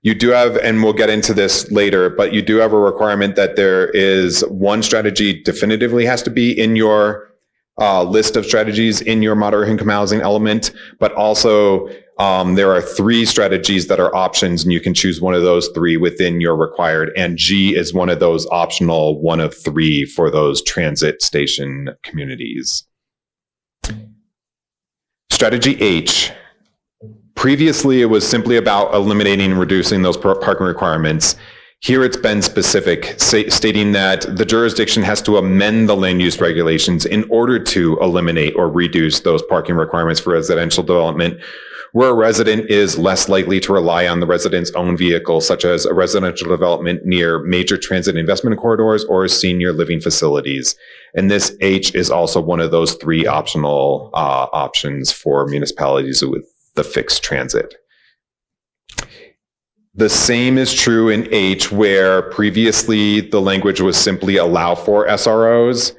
You do have, and we'll get into this later, but you do have a requirement that there is one strategy definitively has to be in your list of strategies in your moderate income housing element, but also there are 3 strategies that are options, and you can choose one of those 3 within your required, and G is one of those optional 1 of 3 for those transit station communities. Strategy H. Previously, it was simply about eliminating and reducing those parking requirements. Here it's been specific, stating that the jurisdiction has to amend the land use regulations in order to eliminate or reduce those parking requirements for residential development, where a resident is less likely to rely on the resident's own vehicle, such as a residential development near major transit investment corridors or senior living facilities. And this H is also one of those 3 optional options for municipalities with the fixed transit. The same is true in H, where previously the language was simply allow for SROs.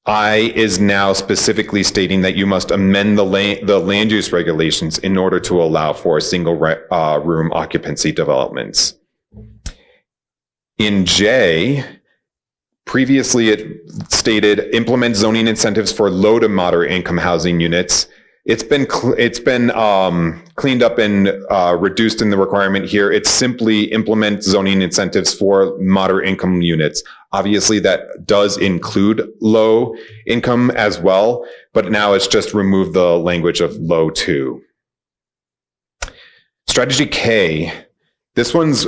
I is now specifically stating that you must amend the land use regulations in order to allow for single room occupancy developments. In J, previously it stated implement zoning incentives for low to moderate income housing units. It's been cleaned up and reduced in the requirement here. It's simply implement zoning incentives for moderate income units. Obviously, that does include low income as well, but now it's just removed the language of low to. Strategy K. This one's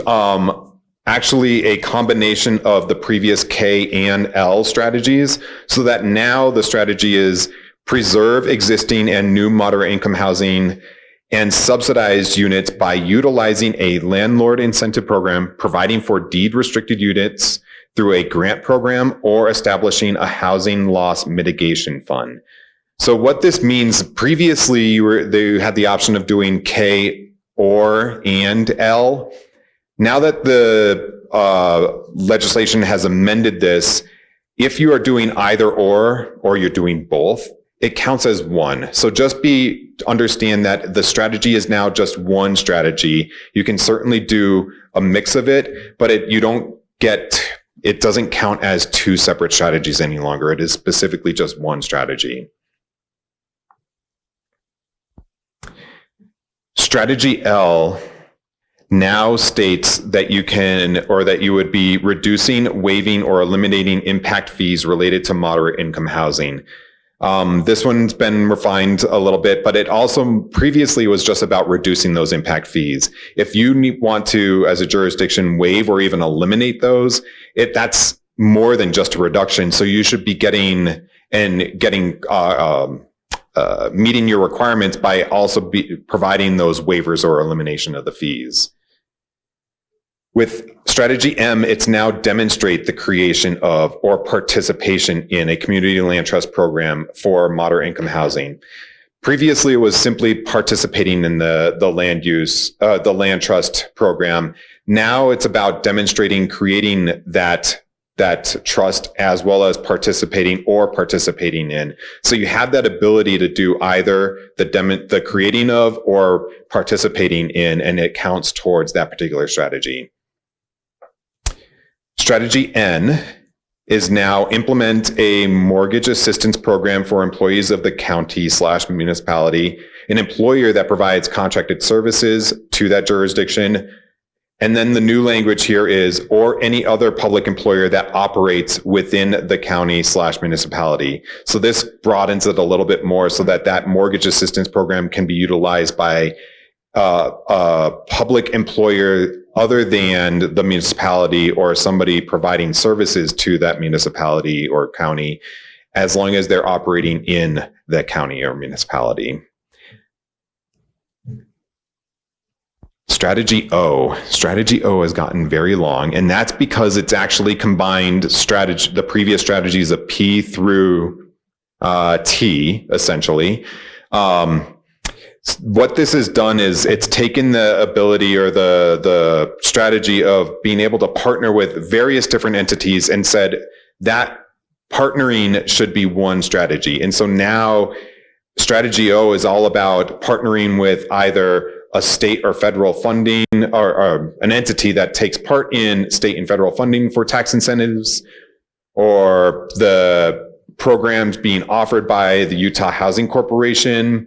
actually a combination of the previous K and L strategies, so that now the strategy is preserve existing and new moderate income housing and subsidized units by utilizing a landlord incentive program, providing for deed restricted units through a grant program, or establishing a housing loss mitigation fund. So what this means, previously they had the option of doing K or and L. Now that the legislation has amended this, if you are doing either or you're doing both, it counts as one. So just understand that the strategy is now just one strategy. You can certainly do a mix of it, but it doesn't count as 2 separate strategies any longer. It is specifically just one strategy. Strategy L now states that you would be reducing, waiving, or eliminating impact fees related to moderate income housing. This one's been refined a little bit, but it also previously was just about reducing those impact fees. If you want to, as a jurisdiction, waive or even eliminate those, that's more than just a reduction. So you should be getting meeting your requirements by also providing those waivers or elimination of the fees. With strategy M, it's now demonstrate the creation of or participation in a community land trust program for moderate income housing. Previously, it was simply participating in the land trust program. Now it's about demonstrating creating that trust as well as participating in. So you have that ability to do either the creating of or participating in, and it counts towards that particular strategy. Strategy N is now implement a mortgage assistance program for employees of the county/municipality, an employer that provides contracted services to that jurisdiction. And then the new language here is, or any other public employer that operates within the county/municipality. So this broadens it a little bit more so that mortgage assistance program can be utilized by a public employer other than the municipality or somebody providing services to that municipality or county, as long as they're operating in that county or municipality. Strategy O has gotten very long, and that's because it's actually combined the previous strategies of P through T, essentially. What this has done is it's taken the ability or the strategy of being able to partner with various different entities and said that partnering should be one strategy. And so now strategy O is all about partnering with either a state or federal funding or an entity that takes part in state and federal funding for tax incentives, or the programs being offered by the Utah Housing Corporation.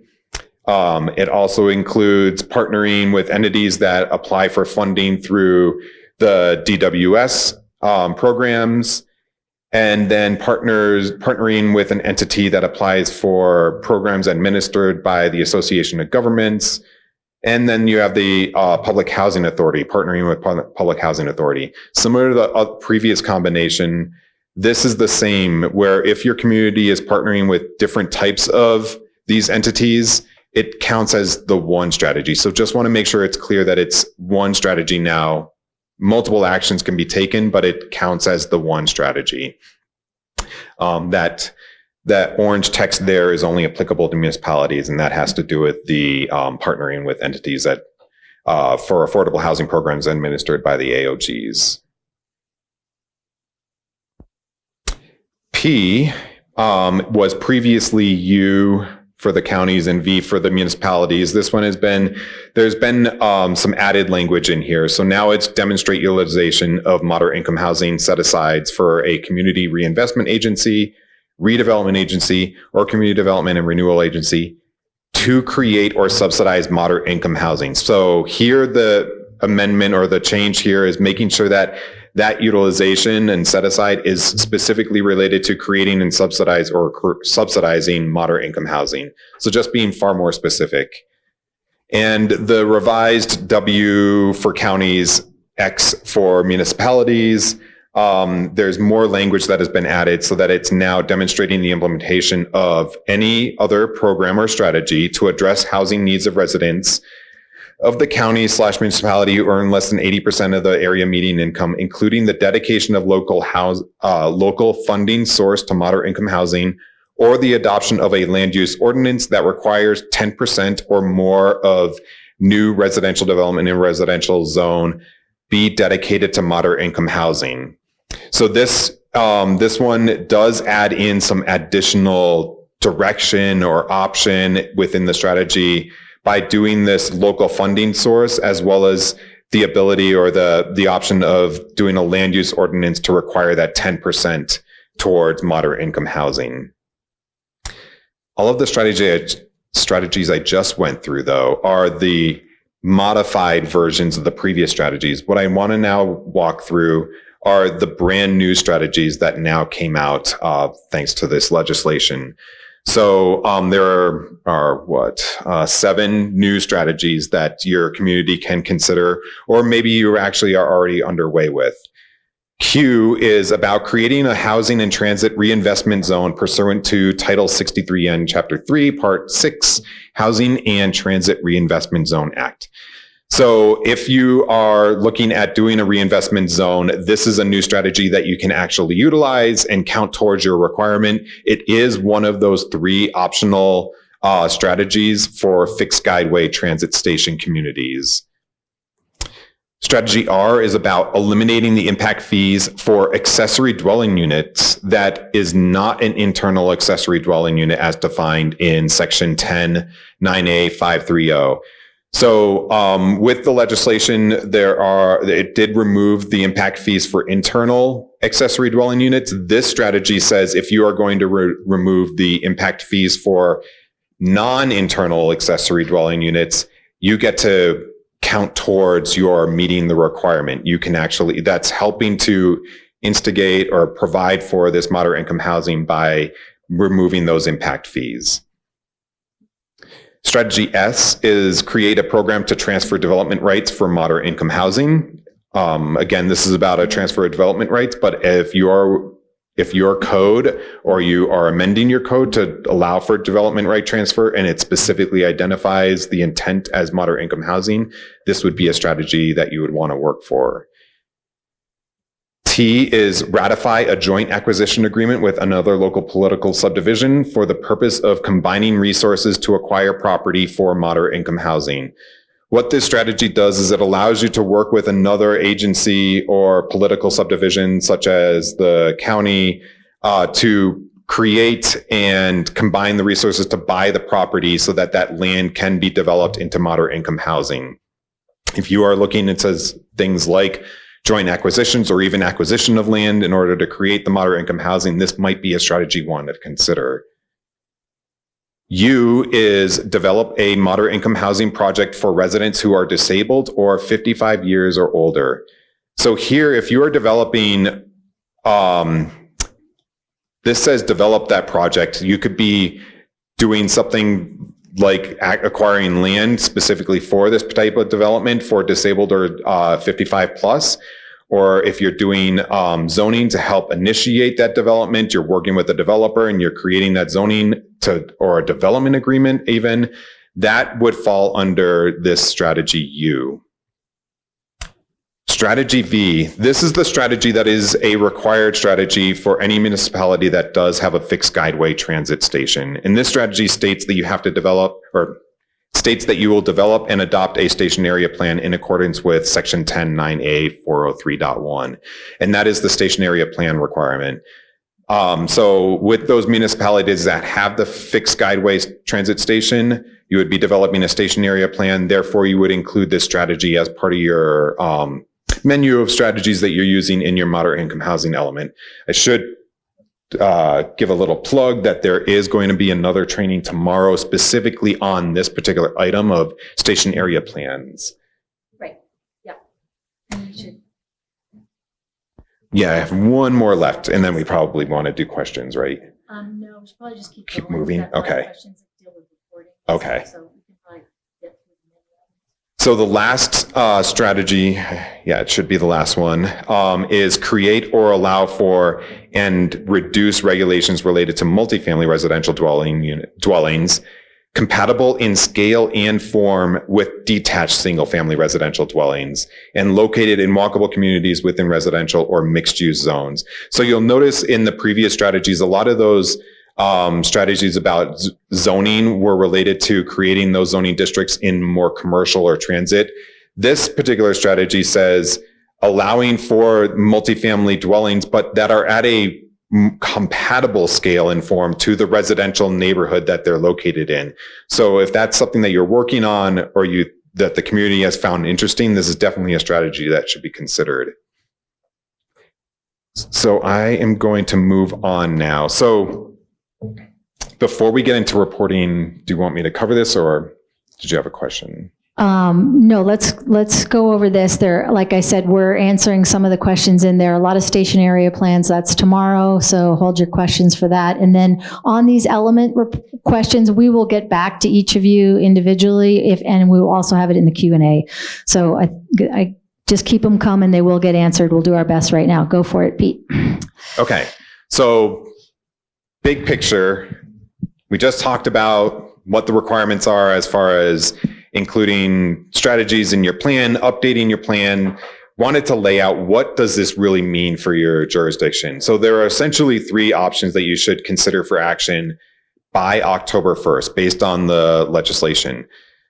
It also includes partnering with entities that apply for funding through the DWS programs, and then partnering with an entity that applies for programs administered by the Association of Governments. And then you have the Public Housing Authority, partnering with Public Housing Authority. Similar to the previous combination, this is the same, where if your community is partnering with different types of these entities, it counts as the one strategy. So just want to make sure it's clear that it's one strategy now. Multiple actions can be taken, but it counts as the one strategy. That orange text there is only applicable to municipalities, and that has to do with the partnering with entities that for affordable housing programs administered by the AOGs. P was previously U for the counties and V for the municipalities. This one there's been some added language in here. So now it's demonstrate utilization of moderate income housing set asides for a community reinvestment agency, redevelopment agency, or community development and renewal agency to create or subsidize moderate income housing. So here the amendment or the change here is making sure that utilization and set aside is specifically related to creating and subsidizing moderate income housing. So just being far more specific. And the revised W for counties, X for municipalities, there's more language that has been added so that it's now demonstrating the implementation of any other program or strategy to address housing needs of residents of the county/municipality who earn less than 80% of the area median income, including the dedication of local funding source to moderate income housing, or the adoption of a land use ordinance that requires 10% or more of new residential development in a residential zone be dedicated to moderate income housing. So this one does add in some additional direction or option within the strategy by doing this local funding source, as well as the ability or the option of doing a land use ordinance to require that 10% towards moderate income housing. All of the strategies I just went through, though, are the modified versions of the previous strategies. What I want to now walk through are the brand new strategies that now came out thanks to this legislation. So there are 7 new strategies that your community can consider, or maybe you actually are already underway with. Q is about creating a housing and transit reinvestment zone pursuant to Title 63N, Chapter 3, Part 6, Housing and Transit Reinvestment Zone Act. So if you are looking at doing a reinvestment zone, this is a new strategy that you can actually utilize and count towards your requirement. It is one of those 3 optional strategies for fixed guideway transit station communities. Strategy R is about eliminating the impact fees for accessory dwelling units that is not an internal accessory dwelling unit as defined in Section 10(9A) 530. So with the legislation, it did remove the impact fees for internal accessory dwelling units. This strategy says if you are going to remove the impact fees for non-internal accessory dwelling units, you get to count towards your meeting the requirement. You can actually, that's helping to instigate or provide for this moderate income housing by removing those impact fees. Strategy S is create a program to transfer development rights for moderate income housing. Again, this is about a transfer of development rights, but if your code or you are amending your code to allow for development right transfer and it specifically identifies the intent as moderate income housing, this would be a strategy that you would want to work for. T is ratify a joint acquisition agreement with another local political subdivision for the purpose of combining resources to acquire property for moderate income housing. What this strategy does is it allows you to work with another agency or political subdivision, such as the county, to create and combine the resources to buy the property so that that land can be developed into moderate income housing. If you are looking, it says things like joint acquisitions or even acquisition of land in order to create the moderate income housing, this might be a strategy one to consider. U is develop a moderate income housing project for residents who are disabled or 55 years or older. So here, if you are developing, this says develop that project. You could be doing something like acquiring land specifically for this type of development for disabled or 55 plus. Or if you're doing zoning to help initiate that development, you're working with a developer and you're creating that zoning or a development agreement even, that would fall under this strategy U. Strategy V, this is the strategy that is a required strategy for any municipality that does have a fixed guideway transit station. And this strategy states that you have to develop, or states that you will develop and adopt a station area plan in accordance with Section 10(9A) 403.1. And that is the station area plan requirement. So with those municipalities that have the fixed guideway transit station, you would be developing a station area plan. Therefore, you would include this strategy as part of your menu of strategies that you're using in your moderate income housing element. I should give a little plug that there is going to be another training tomorrow specifically on this particular item of station area plans. Right. Yeah. Yeah, I have one more left, and then we probably want to do questions, right? No, we should probably just keep Keep going. moving? We've got a lot of Okay. questions that deal with reporting. Okay. So we can probably get through many of them. So the last strategy, yeah, it should be the last one, is create or allow for and reduce regulations related to multifamily residential dwellings compatible in scale and form with detached single-family residential dwellings and located in walkable communities within residential or mixed-use zones. So you'll notice in the previous strategies, a lot of those strategies about zoning were related to creating those zoning districts in more commercial or transit. This particular strategy says allowing for multifamily dwellings, but that are at a compatible scale and form to the residential neighborhood that they're located in. So if that's something that you're working on or that the community has found interesting, this is definitely a strategy that should be considered. So I am going to move on now. So before we get into reporting, do you want me to cover this or did you have a question? No, let's go over this. There, like I said, we're answering some of the questions in there. A lot of station area plans, that's tomorrow, so hold your questions for that. And then on these element questions, we will get back to each of you individually, and we will also have it in the Q&A. So just keep them coming. They will get answered. We'll do our best right now. Go for it, Pete. Okay. So big picture, we just talked about what the requirements are as far as including strategies in your plan, updating your plan. Wanted to lay out what does this really mean for your jurisdiction. So there are essentially 3 options that you should consider for action by October 1st based on the legislation.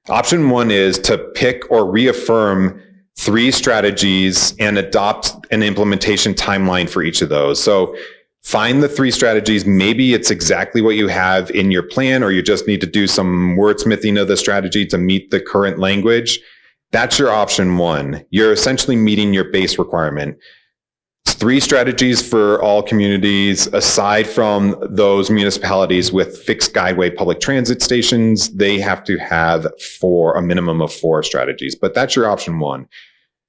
Option 1 is to pick or reaffirm 3 strategies and adopt an implementation timeline for each of those. So find the 3 strategies. Maybe it's exactly what you have in your plan, or you just need to do some wordsmithing of the strategy to meet the current language. That's your option 1. You're essentially meeting your base requirement. It's 3 strategies for all communities, aside from those municipalities with fixed guideway public transit stations. They have to have a minimum of 4 strategies, but that's your option 1.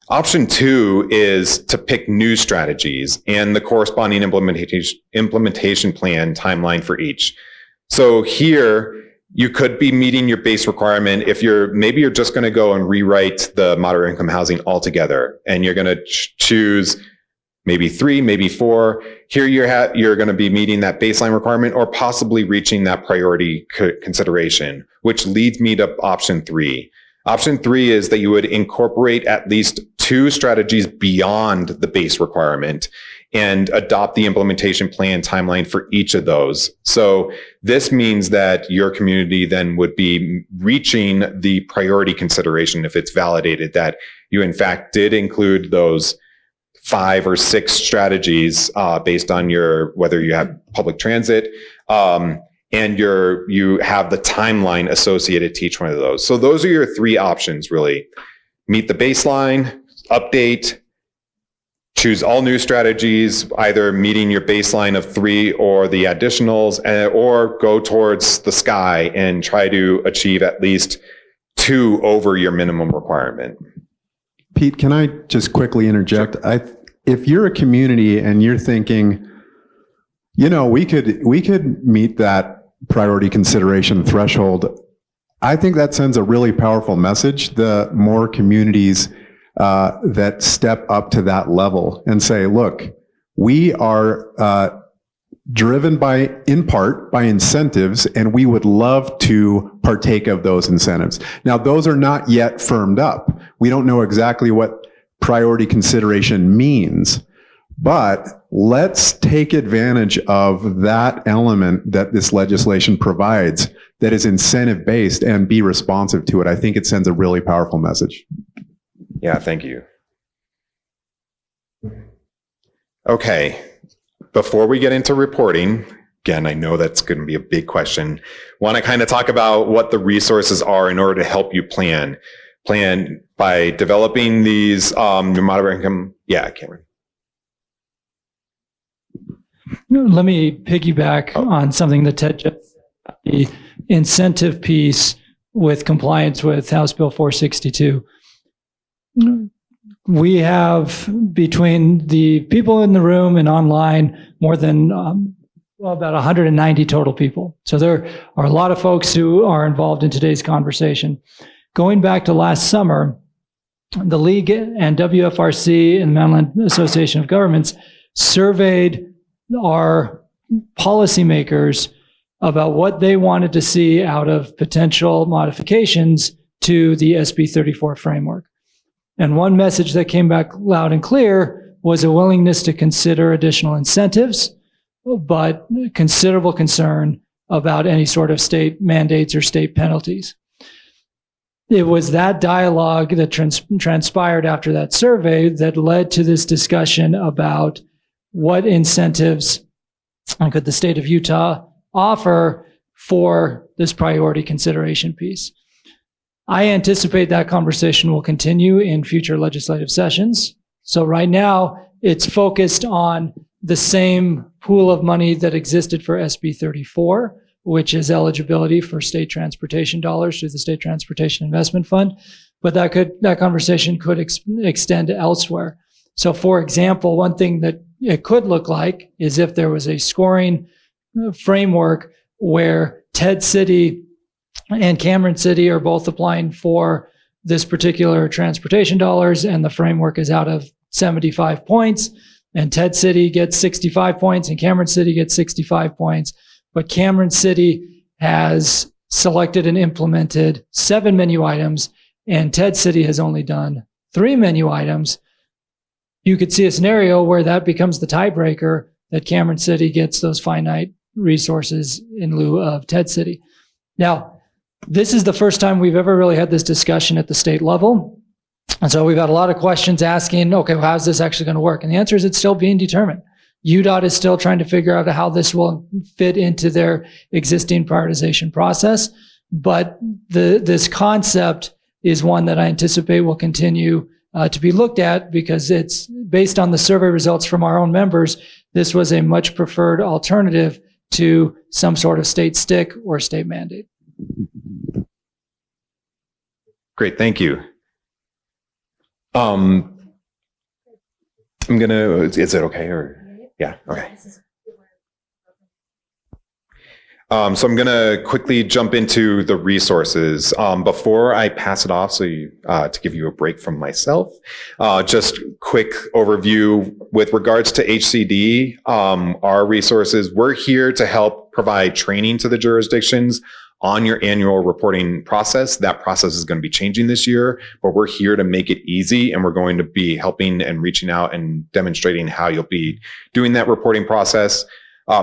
Option 2 is to pick new strategies and the corresponding implementation plan timeline for each. So here, you could be meeting your base requirement if maybe you're just going to go and rewrite the moderate income housing altogether, and you're going to choose maybe 3, maybe 4. Here you're going to be meeting that baseline requirement or possibly reaching that priority consideration, which leads me to option 3. Option 3 is that you would incorporate at least 2 strategies beyond the base requirement and adopt the implementation plan timeline for each of those. So this means that your community then would be reaching the priority consideration if it's validated that you in fact did include those 5 or 6 strategies based on whether you have public transit and you have the timeline associated to each one of those. So those are your 3 options, really. Meet the baseline, update, choose all new strategies, either meeting your baseline of 3 or the additionals, or go towards the sky and try to achieve at least 2 over your minimum requirement. Pete, can I just quickly interject? If you're a community and you're thinking, we could meet that priority consideration threshold, I think that sends a really powerful message. The more communities that step up to that level and say, look, we are driven in part by incentives, and we would love to partake of those incentives. Now, those are not yet firmed up. We don't know exactly what priority consideration means, but let's take advantage of that element that this legislation provides that is incentive-based and be responsive to it. I think it sends a really powerful message. Yeah, thank you. Okay, before we get into reporting, again, I know that's going to be a big question. Want to kind of talk about what the resources are in order to help you plan by developing these your moderate income. Yeah, Cameron. Let me piggyback on something that Ted just said, the incentive piece with compliance with House Bill 462. We have, between the people in the room and online, more than about 190 total people. So there are a lot of folks who are involved in today's conversation. Going back to last summer, the League and WFRC and the Maryland Association of Governments surveyed our policymakers about what they wanted to see out of potential modifications to the SB 34 framework. And one message that came back loud and clear was a willingness to consider additional incentives, but considerable concern about any sort of state mandates or state penalties. It was that dialogue that transpired after that survey that led to this discussion about what incentives could the state of Utah offer for this priority consideration piece. I anticipate that conversation will continue in future legislative sessions. So right now, it's focused on the same pool of money that existed for SB 34, which is eligibility for state transportation dollars through the State Transportation Investment Fund. But that conversation could extend elsewhere. So for example, one thing that it could look like is if there was a scoring framework where Ted City and Cameron City are both applying for this particular transportation dollars, and the framework is out of 75 points, and Ted City gets 65 points, and Cameron City gets 65 points. But Cameron City has selected and implemented 7 menu items, and Ted City has only done 3 menu items. You could see a scenario where that becomes the tiebreaker, that Cameron City gets those finite resources in lieu of Ted City. Now, this is the first time we've ever really had this discussion at the state level. And so we've had a lot of questions asking, okay, well, how's this actually going to work? And the answer is it's still being determined. UDOT is still trying to figure out how this will fit into their existing prioritization process. But this concept is one that I anticipate will continue to be looked at, because it's based on the survey results from our own members. This was a much preferred alternative to some sort of state stick or state mandate. Great, thank you. I'm gonna, is it okay, or? Yeah, okay. So I'm gonna quickly jump into the resources. Before I pass it off, to give you a break from myself, just quick overview with regards to HCD, our resources, we're here to help provide training to the jurisdictions on your annual reporting process. That process is going to be changing this year, but we're here to make it easy, and we're going to be helping and reaching out and demonstrating how you'll be doing that reporting process.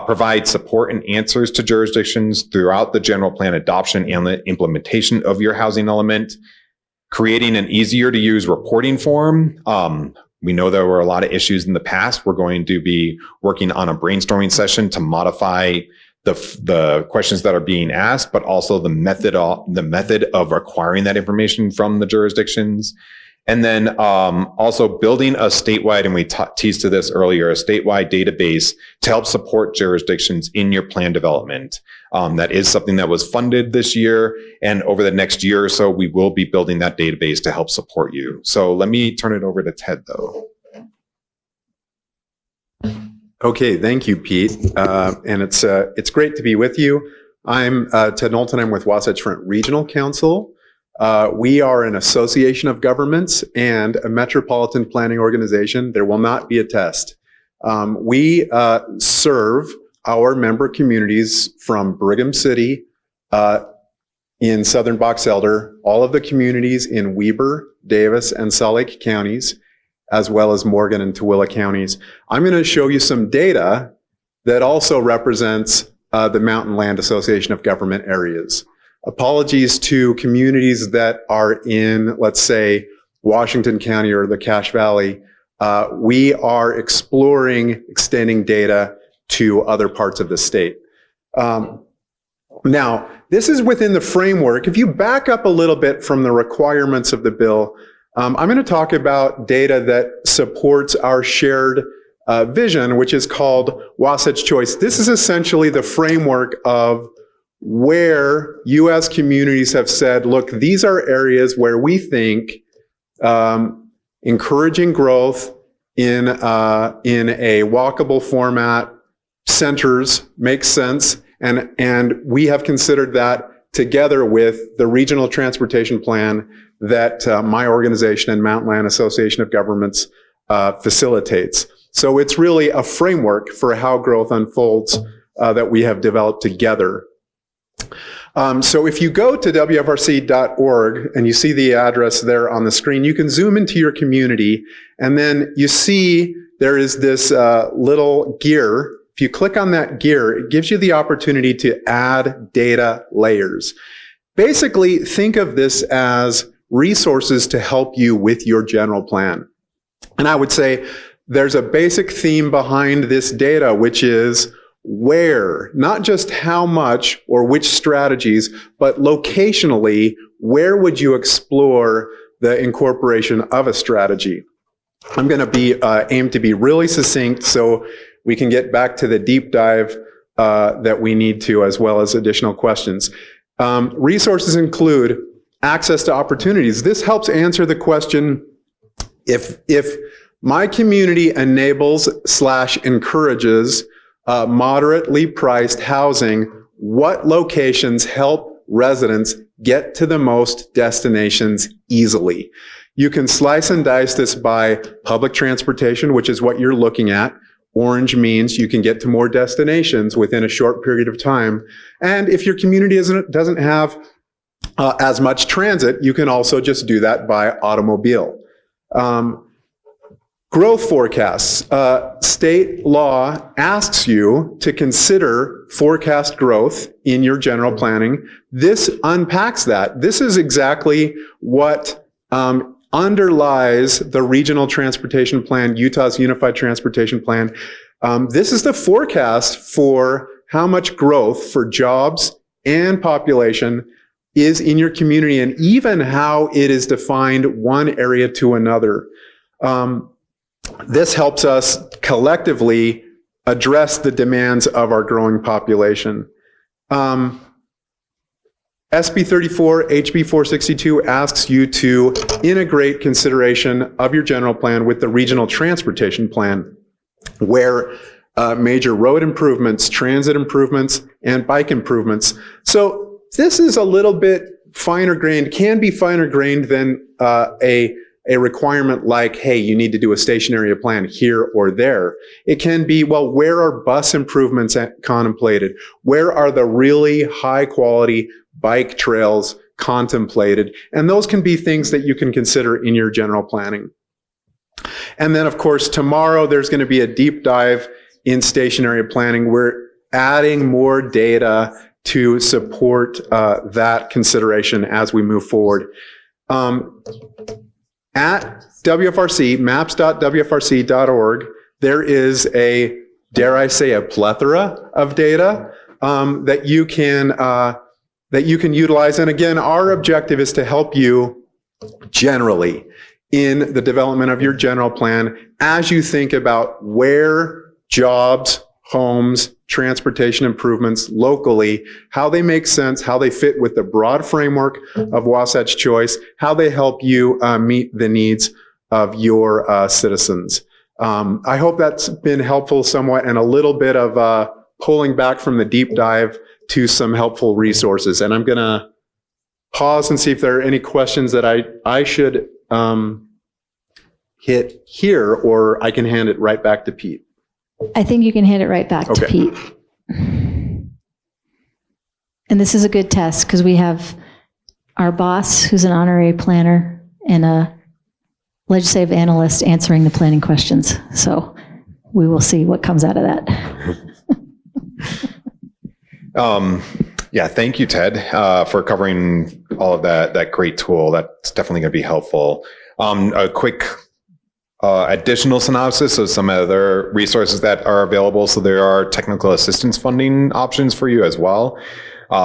Provide support and answers to jurisdictions throughout the general plan adoption and the implementation of your housing element. Creating an easier to use reporting form. We know there were a lot of issues in the past. We're going to be working on a brainstorming session to modify the questions that are being asked, but also the method of acquiring that information from the jurisdictions. And then also building a statewide, and we teased to this earlier, a statewide database to help support jurisdictions in your plan development. That is something that was funded this year, and over the next year or so, we will be building that database to help support you. So let me turn it over to Ted, though. Okay, thank you, Pete. And it's great to be with you. I'm Ted Knowlton. I'm with Wasatch Front Regional Council. We are an association of governments and a metropolitan planning organization. There will not be a test. We serve our member communities from Brigham City in southern Box Elder, all of the communities in Weber, Davis, and Salt Lake counties, as well as Morgan and Tooele counties. I'm going to show you some data that also represents the Mountain Land Association of Government areas. Apologies to communities that are in, let's say, Washington County or the Cache Valley. We are exploring extending data to other parts of the state. Now, this is within the framework. If you back up a little bit from the requirements of the bill, I'm going to talk about data that supports our shared vision, which is called Wasatch Choice. This is essentially the framework of where U.S. communities have said, look, these are areas where we think encouraging growth in a walkable format centers makes sense, and we have considered that together with the regional transportation plan that my organization and Mountain Land Association of Governments facilitates. So it's really a framework for how growth unfolds that we have developed together. So if you go to WFRC.org and you see the address there on the screen, you can zoom into your community, and then you see there is this little gear. If you click on that gear, it gives you the opportunity to add data layers. Basically, think of this as resources to help you with your general plan. And I would say there's a basic theme behind this data, which is where, not just how much or which strategies, but locationally, where would you explore the incorporation of a strategy? I'm going to be aim to be really succinct so we can get back to the deep dive that we need to, as well as additional questions. Resources include access to opportunities. This helps answer the question, if my community enables / encourages moderately priced housing, what locations help residents get to the most destinations easily. You can slice and dice this by public transportation, which is what you're looking at. Orange means you can get to more destinations within a short period of time. And if your community doesn't have as much transit, you can also just do that by automobile. Growth forecasts. State law asks you to consider forecast growth in your general planning. This unpacks that. This is exactly what underlies the Regional Transportation Plan, Utah's Unified Transportation Plan. This is the forecast for how much growth for jobs and population is in your community, and even how it is defined one area to another. This helps us collectively address the demands of our growing population. SB 34, HB 462 asks you to integrate consideration of your general plan with the regional transportation plan, where major road improvements, transit improvements, and bike improvements. So this is a little bit finer grained, can be finer grained than a requirement like, hey, you need to do a station area plan here or there. It can be, well, where are bus improvements contemplated? Where are the really high quality bike trails contemplated? And those can be things that you can consider in your general planning. And then, of course, tomorrow there's going to be a deep dive in station area planning. We're adding more data to support that consideration as we move forward. At WFRC, maps.wfrc.org, there is a, dare I say, a plethora of data that you can utilize. And again, our objective is to help you generally in the development of your general plan as you think about where jobs, homes, transportation improvements locally, how they make sense, how they fit with the broad framework of Wasatch Choice, how they help you meet the needs of your citizens. I hope that's been helpful somewhat, and a little bit of pulling back from the deep dive to some helpful resources. And I'm going to pause and see if there are any questions that I should hit here, or I can hand it right back to Pete. I think you can hand it right back to Pete. And this is a good test because we have our boss, who's an honorary planner, and a legislative analyst answering the planning questions. So we will see what comes out of that. Yeah, thank you, Ted, for covering all of that great tool. That's definitely going to be helpful. A quick additional synopsis of some other resources that are available. So there are technical assistance funding options for you as well,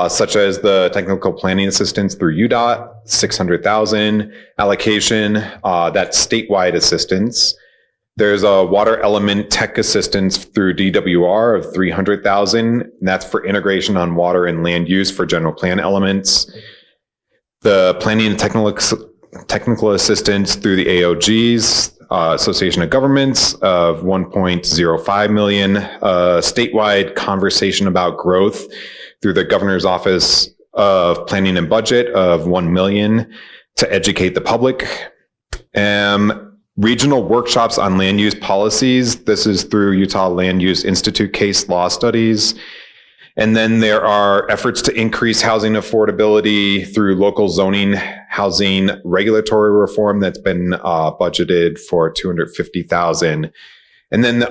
such as the technical planning assistance through UDOT, 600,000 allocation, that's statewide assistance. There's a water element tech assistance through DWR of 300,000. And that's for integration on water and land use for general plan elements. The planning and technical assistance through the AOGs, Association of Governments, of 1.05 million, statewide conversation about growth through the Governor's Office of Planning and Budget of 1 million to educate the public. Regional workshops on land use policies. This is through Utah Land Use Institute case law studies. And then there are efforts to increase housing affordability through local zoning housing regulatory reform that's been budgeted for $250,000. And then,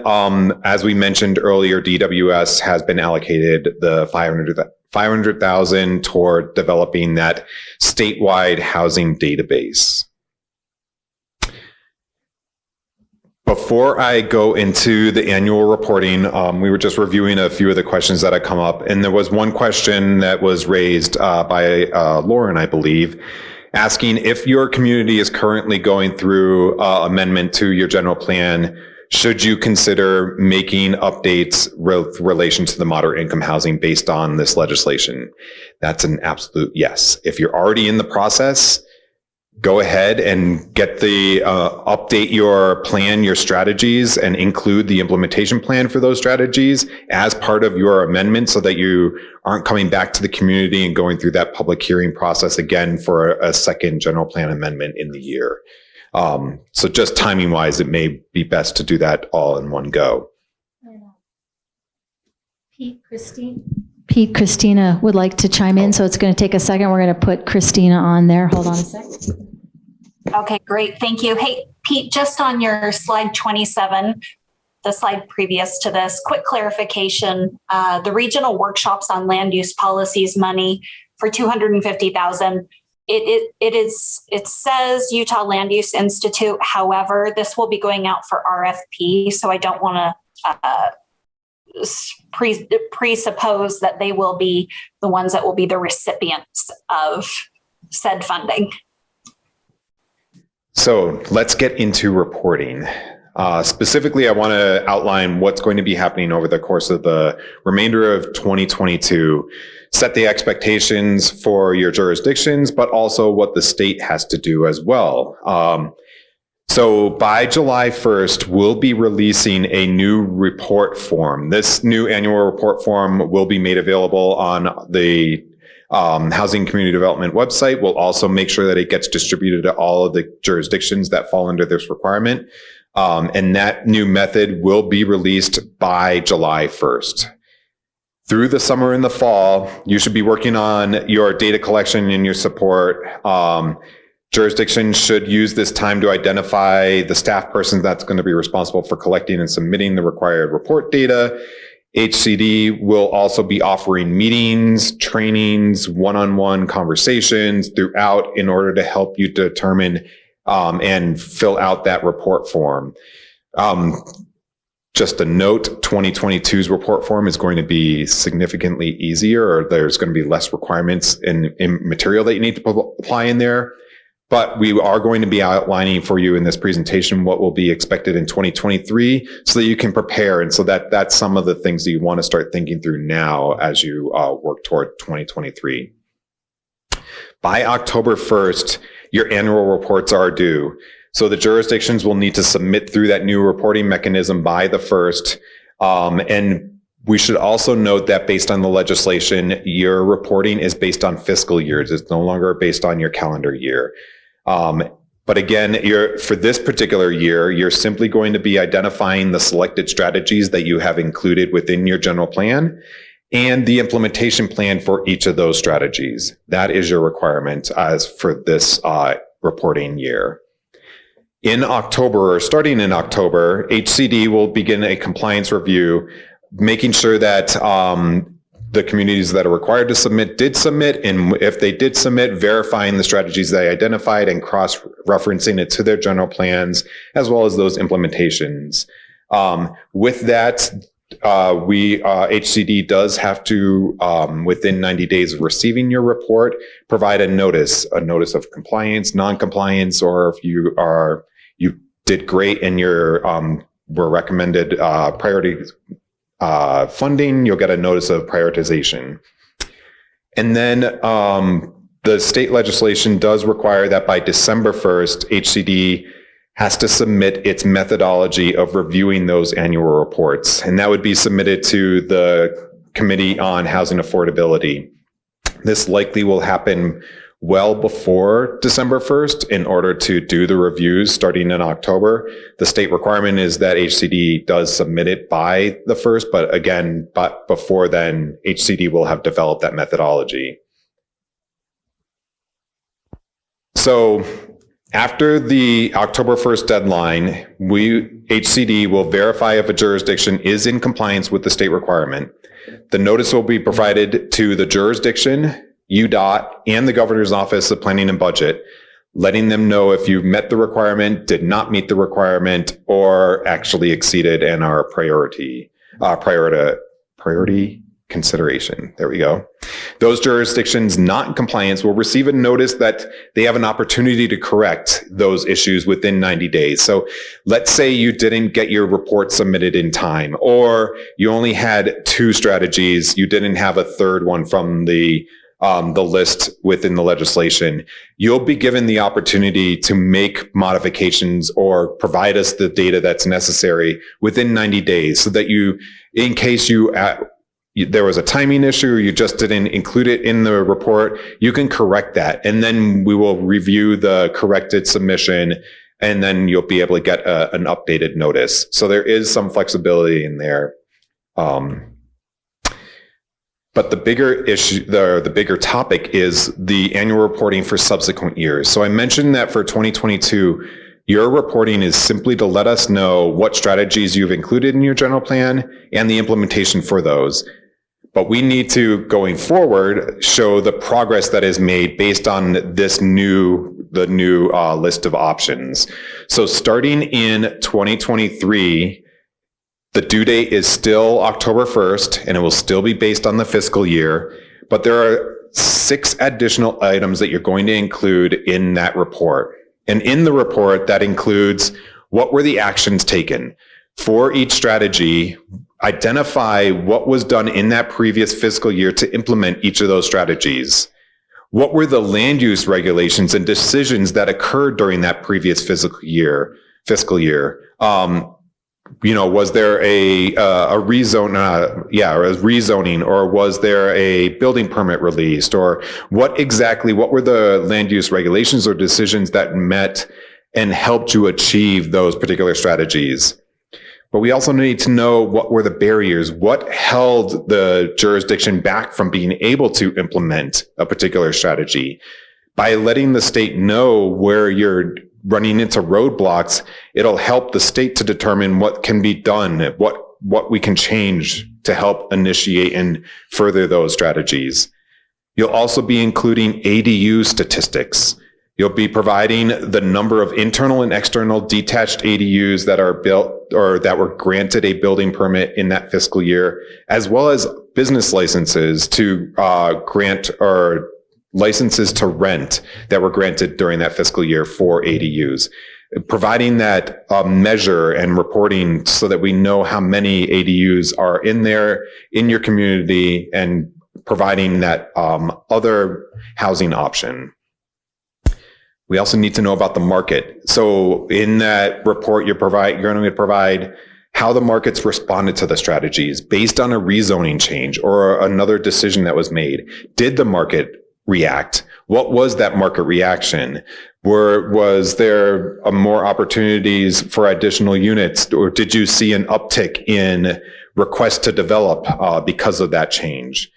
as we mentioned earlier, DWS has been allocated the $500,000 toward developing that statewide housing database. Before I go into the annual reporting, we were just reviewing a few of the questions that had come up, and there was one question that was raised by Lauren, I believe, asking if your community is currently going through amendment to your general plan, should you consider making updates with relation to the moderate income housing based on this legislation? That's an absolute yes. If you're already in the process, go ahead and get the, update your plan, your strategies, and include the implementation plan for those strategies as part of your amendment so that you aren't coming back to the community and going through that public hearing process again for a second general plan amendment in the year. So just timing wise, it may be best to do that all in one go. Pete, Christina would like to chime in, so it's going to take a second. We're going to put Christina on there. Hold on a second. Okay, great. Thank you. Hey, Pete, just on your slide 27, the slide previous to this, quick clarification. The regional workshops on land use policies money for $250,000. It says Utah Land Use Institute. However, this will be going out for RFP, so I don't want to presuppose that they will be the ones that will be the recipients of said funding. So let's get into reporting. Specifically, I want to outline what's going to be happening over the course of the remainder of 2022, set the expectations for your jurisdictions, but also what the state has to do as well. So by July 1st, we'll be releasing a new report form. This new annual report form will be made available on the Housing Community Development website. We'll also make sure that it gets distributed to all of the jurisdictions that fall under this requirement. And that new method will be released by July 1st. Through the summer and the fall, you should be working on your data collection and your support. Jurisdictions should use this time to identify the staff person that's going to be responsible for collecting and submitting the required report data. HCD will also be offering meetings, trainings, one-on-one conversations throughout in order to help you determine and fill out that report form. Just a note, 2022's report form is going to be significantly easier, or there's going to be less requirements in material that you need to apply in there. But we are going to be outlining for you in this presentation what will be expected in 2023 so that you can prepare. And so that's some of the things that you want to start thinking through now as you work toward 2023. By October 1st, your annual reports are due. So the jurisdictions will need to submit through that new reporting mechanism by the 1st. And we should also note that based on the legislation, your reporting is based on fiscal years. It's no longer based on your calendar year. But again, for this particular year, you're simply going to be identifying the selected strategies that you have included within your general plan and the implementation plan for each of those strategies. That is your requirement as for this reporting year. In October, or starting in October, HCD will begin a compliance review, making sure that the communities that are required to submit did submit, and if they did submit, verifying the strategies they identified and cross-referencing it to their general plans, as well as those implementations. With that, HCD does have to, within 90 days of receiving your report, provide a notice of compliance, non-compliance, or if you did great and were recommended priority funding, you'll get a notice of prioritization. And then the state legislation does require that by December 1st, HCD has to submit its methodology of reviewing those annual reports. And that would be submitted to the Committee on Housing Affordability. This likely will happen well before December 1st in order to do the reviews starting in October. The state requirement is that HCD does submit it by the 1st, but before then, HCD will have developed that methodology. So after the October 1st deadline, HCD will verify if a jurisdiction is in compliance with the state requirement. The notice will be provided to the jurisdiction, UDOT, and the Governor's Office of Planning and Budget, letting them know if you've met the requirement, did not meet the requirement, or actually exceeded and are priority consideration. There we go. Those jurisdictions not in compliance will receive a notice that they have an opportunity to correct those issues within 90 days. So let's say you didn't get your report submitted in time, or you only had 2 strategies. You didn't have a third one from the Housing Community Development Website. You'll the list within the legislation, you'll be given the opportunity to make modifications or provide us the data that's necessary within 90 days so that you, in case there was a timing issue, you just didn't include it in the report, you can correct that. And then we will review the corrected submission, and then you'll be able to get an updated notice. So there is some flexibility in there. But the bigger issue, the bigger topic is the annual reporting for subsequent years. So I mentioned that for 2022, your reporting is simply to let us know what strategies you've included in your general plan and the implementation for those. But we need to, going forward, show the progress that is made based on the new list of options. So starting in 2023, the due date is still October 1st, and it will still be based on the fiscal year. But there are 6 additional items that you're going to include in that report. And in the report, that includes what were the actions taken for each strategy, identify what was done in that previous fiscal year to implement each of those strategies. What were the land use regulations and decisions that occurred during that previous fiscal year? Was there a rezoning, or was there a building permit released, or what were the land use regulations or decisions that met and helped you achieve those particular strategies? But we also need to know what were the barriers, what held the jurisdiction back from being able to implement a particular strategy. By letting the state know where you're running into roadblocks, it'll help the state to determine what can be done, what we can change to help initiate and further those strategies. You'll also be including ADU statistics. You'll be providing the number of internal and external detached ADUs that are built or that were granted a building permit in that fiscal year, as well as business licenses to grant or licenses to rent that were granted during that fiscal year for ADUs. Providing that measure and reporting so that we know how many ADUs are in your community, and providing that other housing option. We also need to know about the market. So in that report, you're going to provide how the markets responded to the strategies based on a rezoning change or another decision that was made. Did the market react? What was that market reaction? Was there more opportunities for additional units, or did you see an uptick in requests to develop because of that change?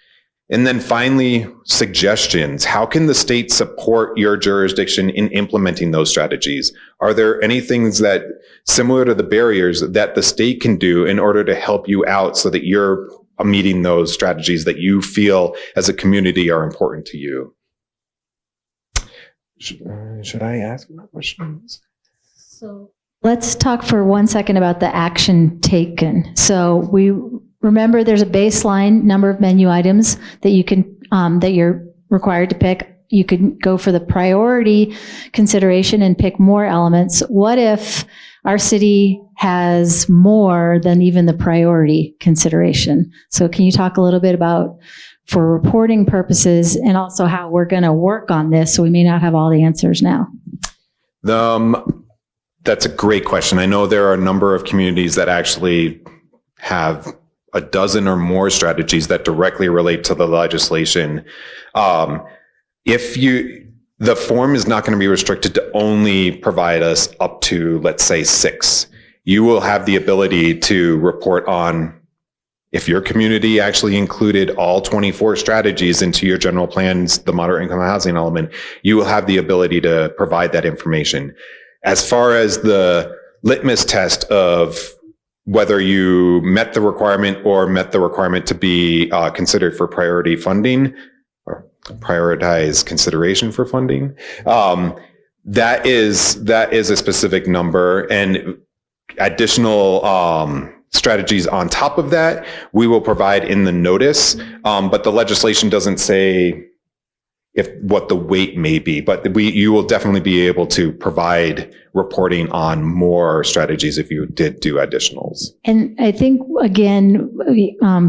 And then finally, suggestions. How can the state support your jurisdiction in implementing those strategies? Are there any things that, similar to the barriers, that the state can do in order to help you out so that you're meeting those strategies that you feel as a community are important to you? Should I ask more questions? So let's talk for 1 second about the action taken. So we remember there's a baseline number of menu items that you can that you're required to pick. You could go for the priority consideration and pick more elements. What if our city has more than even the priority consideration? So can you talk a little bit about, for reporting purposes, and also how we're going to work on this, so we may not have all the answers now? That's a great question. I know there are a number of communities that actually have a dozen or more strategies that directly relate to the legislation. The form is not going to be restricted to only provide us up to, let's say, 6. You will have the ability to report on if your community actually included all 24 strategies into your general plans, the moderate income housing element. You will have the ability to provide that information. As far as the litmus test of whether you met the requirement or met the requirement to be considered for priority funding or prioritize consideration for funding, that is a specific number, and additional strategies on top of that we will provide in the notice, but the legislation doesn't say what the weight may be, but you will definitely be able to provide reporting on more strategies if you did do additionals. And I think, again,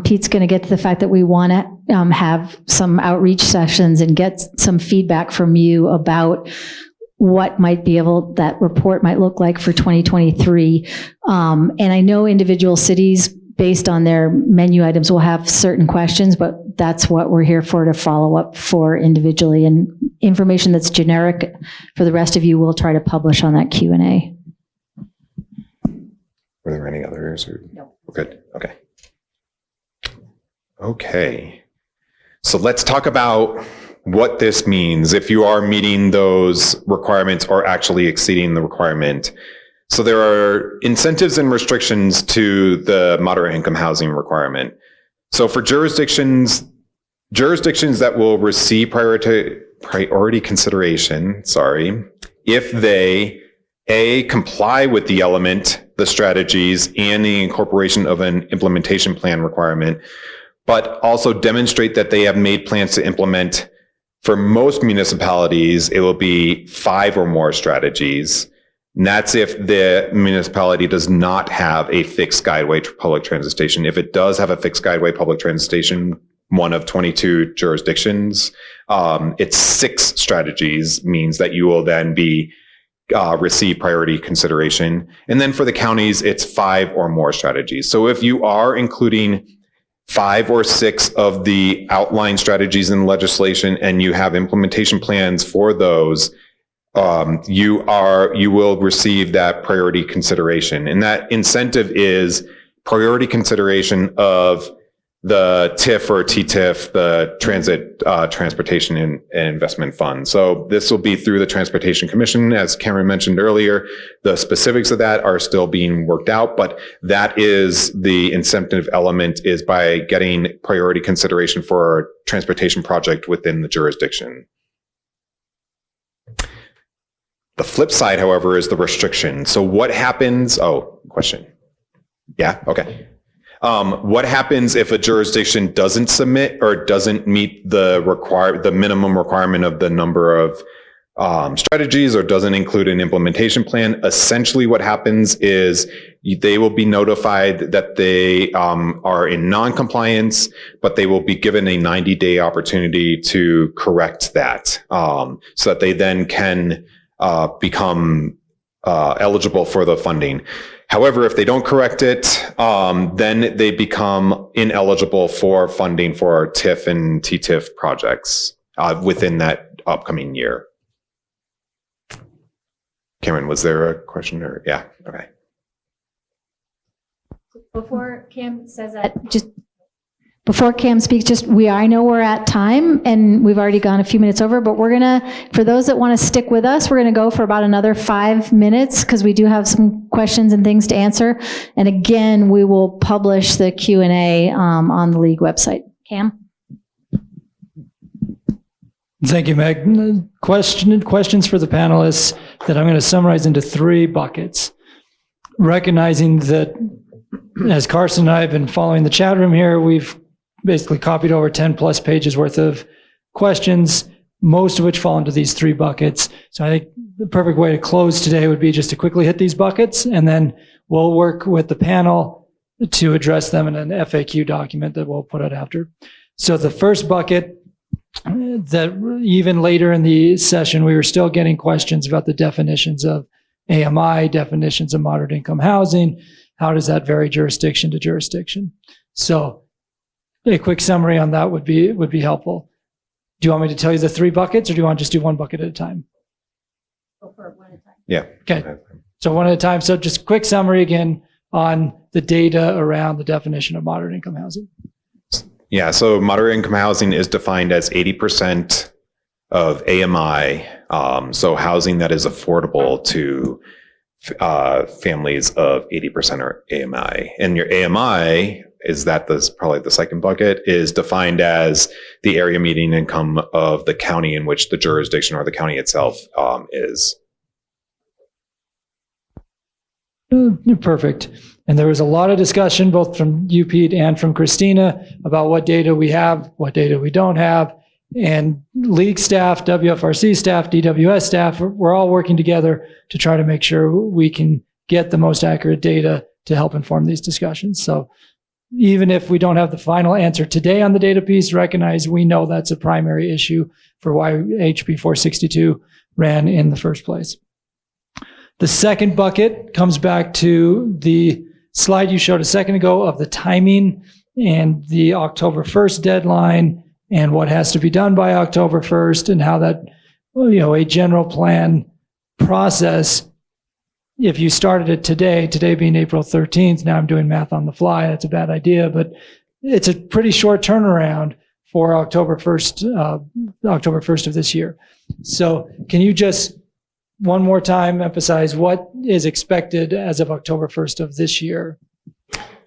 Pete's going to get to the fact that we want to have some outreach sessions and get some feedback from you about what that report might look like for 2023. And I know individual cities, based on their menu items, will have certain questions, but that's what we're here for, to follow up for individually. And information that's generic for the rest of you, we'll try to publish on that Q&A. Were there any others? Or? No. Good. Okay. Okay. So let's talk about what this means if you are meeting those requirements or actually exceeding the requirement. So there are incentives and restrictions to the moderate income housing requirement. So for jurisdictions that will receive priority consideration, if they A, comply with the element, the strategies, and the incorporation of an implementation plan requirement, but also demonstrate that they have made plans to implement. For most municipalities, it will be 5 or more strategies. And that's if the municipality does not have a fixed guideway public transit station. If it does have a fixed guideway public transit station, one of 22 jurisdictions, it's 6 strategies, means that you will then be receive priority consideration. And then for the counties, it's 5 or more strategies. So if you are including 5 or 6 of the outline strategies in legislation and you have implementation plans for those, you will receive that priority consideration. And that incentive is priority consideration of the TIF or TTIF, the Transportation and Investment Fund. So this will be through the Transportation Commission, as Cameron mentioned earlier. The specifics of that are still being worked out, but that is the incentive element, is by getting priority consideration for a transportation project within the jurisdiction. The flip side, however, is the restriction. So what happens? Oh, question. Yeah, okay. What happens if a jurisdiction doesn't submit or doesn't meet the minimum requirement of the number of strategies, or doesn't include an implementation plan? Essentially what happens is they will be notified that they are in non-compliance, but they will be given a 90-day opportunity to correct that, so that they then can become eligible for the funding. However, if they don't correct it, then they become ineligible for funding for our TIF and TTIF projects within that upcoming year. Cameron, was there a question? Or yeah, okay. Before Cam says that, before Cam speaks, I know we're at time and we've already gone a few minutes over, but we're gonna, for those that want to stick with us, we're gonna go for about another 5 minutes because we do have some questions and things to answer. And again, we will publish the Q&A on the league website. Cam? Thank you, Meg. Questions for the panelists that I'm going to summarize into 3 buckets. Recognizing that, as Carson and I have been following the chat room here, we've basically copied over 10 plus pages worth of questions, most of which fall into these 3 buckets. So I think the perfect way to close today would be just to quickly hit these buckets, and then we'll work with the panel to address them in an FAQ document that we'll put out after. So the first bucket, that even later in the session, we were still getting questions about the definitions of AMI, definitions of moderate income housing. How does that vary jurisdiction to jurisdiction? So a quick summary on that would be helpful. Do you want me to tell you the 3 buckets, or do you want to just do 1 bucket at a time? Go for it one at a time. Yeah. Okay. So 1 at a time. So just a quick summary again on the data around the definition of moderate income housing. Yeah, so moderate income housing is defined as 80% of AMI, so housing that is affordable to families of 80% or AMI. And your AMI is probably the second bucket, is defined as the area median income of the county in which the jurisdiction or the county itself is. Perfect. And there was a lot of discussion, both from you, Pete, and from Christina, about what data we have, what data we don't have. And league staff, WFRC staff, DWS staff, we're all working together to try to make sure we can get the most accurate data to help inform these discussions. So even if we don't have the final answer today on the data piece, recognize we know that's a primary issue for why HB 462 ran in the first place. The second bucket comes back to the slide you showed a second ago of the timing and the October 1st deadline and what has to be done by October 1st and how that, a general plan process. If you started it today being April 13th, now I'm doing math on the fly, that's a bad idea, but it's a pretty short turnaround for October 1st of this year. So can you just one more time emphasize what is expected as of October 1st of this year?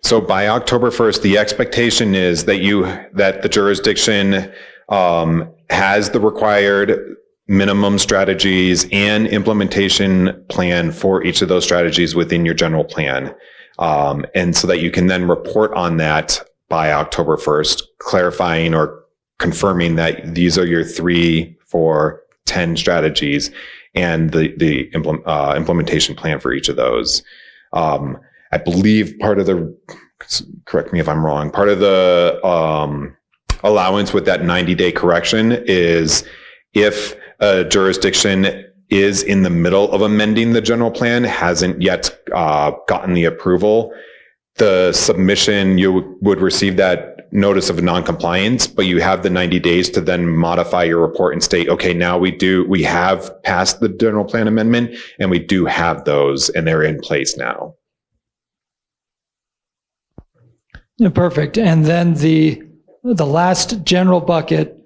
So by October 1st, the expectation is that the jurisdiction has the required minimum strategies and implementation plan for each of those strategies within your general plan. And so that you can then report on that by October 1st, clarifying or confirming that these are your 3, 4, 10 strategies and the implementation plan for each of those. I believe correct me if I'm wrong, part of the allowance with that 90-day correction is if a jurisdiction is in the middle of amending the general plan, hasn't yet gotten the approval, the submission, you would receive that notice of non-compliance, but you have the 90 days to then modify your report and state, okay, now we have passed the general plan amendment and we do have those and they're in place now. Yeah, perfect. And then the last general bucket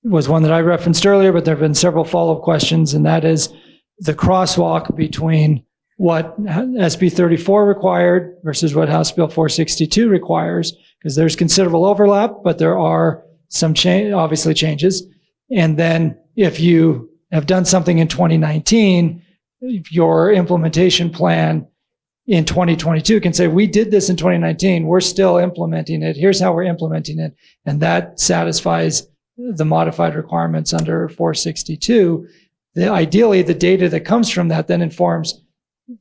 was one that I referenced earlier, but there have been several follow-up questions, and that is the crosswalk between what SB 34 required versus what House Bill 462 requires, because there's considerable overlap, but there are some obviously changes. And then if you have done something in 2019, your implementation plan in 2022 can say, we did this in 2019, we're still implementing it, here's how we're implementing it, and that satisfies the modified requirements under 462. Ideally, the data that comes from that then informs,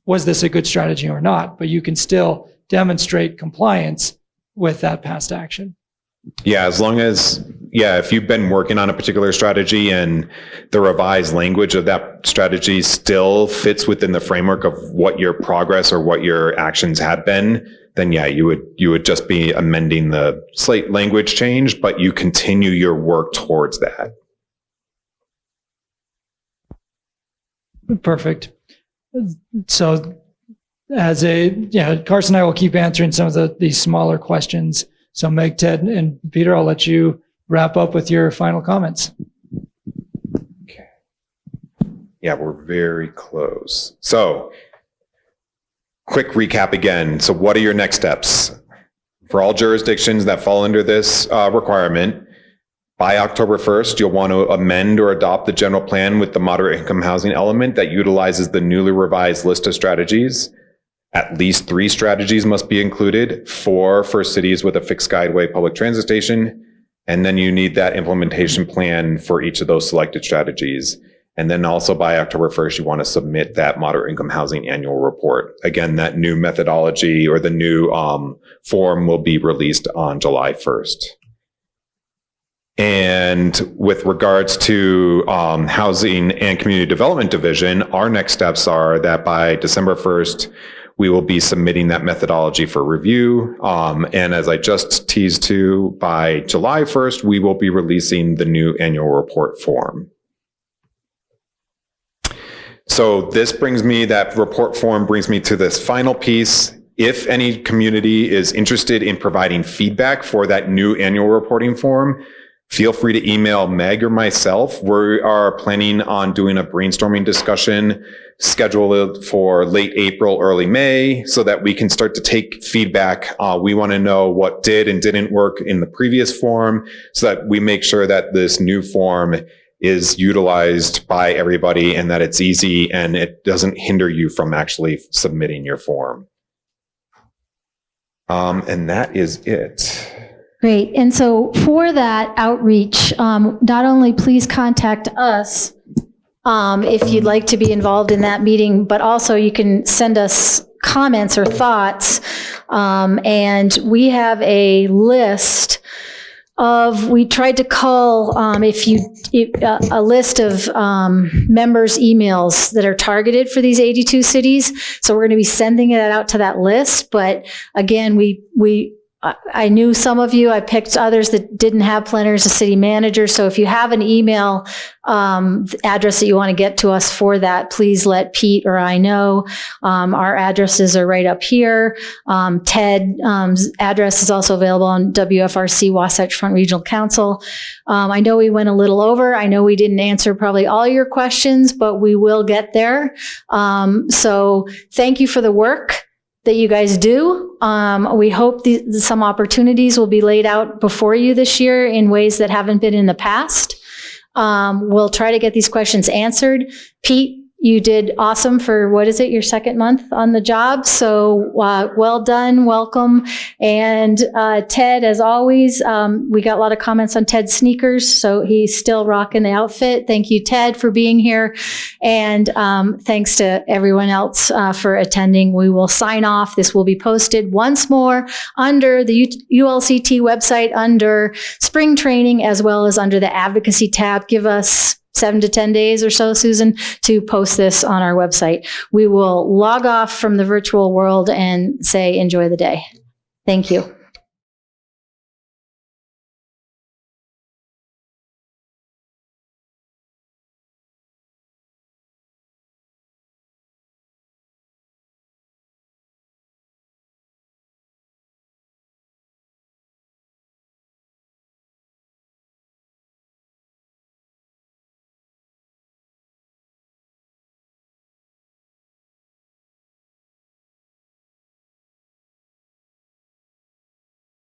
was this a good strategy or not? But you can still demonstrate compliance with that past action. Yeah, as long as, if you've been working on a particular strategy and the revised language of that strategy still fits within the framework of what your progress or what your actions have been, then you would just be amending the slight language change, but you continue your work towards that. Perfect. So Carson and I will keep answering some of these smaller questions. So Meg, Ted, and Peter, I'll let you wrap up with your final comments. Okay. Yeah, we're very close. So quick recap again. So what are your next steps? For all jurisdictions that fall under this requirement, by October 1st, you'll want to amend or adopt the general plan with the moderate income housing element that utilizes the newly revised list of strategies. At least 3 strategies must be included, 4 for cities with a fixed guideway public transit station. And then you need that implementation plan for each of those selected strategies. And then also by October 1st, you want to submit that moderate income housing annual report. Again, that new methodology or the new form will be released on July 1st. And with regards to Housing and Community Development Division, our next steps are that by December 1st, we will be submitting that methodology for review. And as I just teased to, by July 1st, we will be releasing the new annual report form. So that report form brings me to this final piece. If any community is interested in providing feedback for that new annual reporting form, feel free to email Meg or myself. We are planning on doing a brainstorming discussion scheduled for late April, early May, so that we can start to take feedback. We want to know what did and didn't work in the previous form so that we make sure that this new form is utilized by everybody and that it's easy and it doesn't hinder you from actually submitting your form. And that is it. Great. And so for that outreach, not only please contact us if you'd like to be involved in that meeting, but also you can send us comments or thoughts And we have a list we tried to call, a list of members' emails that are targeted for these 82 cities. So we're going to be sending that out to that list. But again, I knew some of you, I picked others that didn't have planners, a city manager. So if you have an email address that you want to get to us for that, please let Pete or I know. Our addresses are right up here. Ted's address is also available on WFRC Wasatch Front Regional Council. I know we went a little over. I know we didn't answer probably all your questions, but we will get there. So thank you for the work that you guys do. We hope some opportunities will be laid out before you this year in ways that haven't been in the past. We'll try to get these questions answered. Pete, you did awesome for, your second month on the job. So well done, welcome. And Ted, as always, we got a lot of comments on Ted's sneakers, so he's still rocking the outfit. Thank you, Ted, for being here. And thanks to everyone else for attending. We will sign off. This will be posted once more under the ULCT website under spring training, as well as under the advocacy tab. Give us 7 to 10 days or so, Susan, to post this on our website. We will log off from the virtual world and say, enjoy the day. Thank you.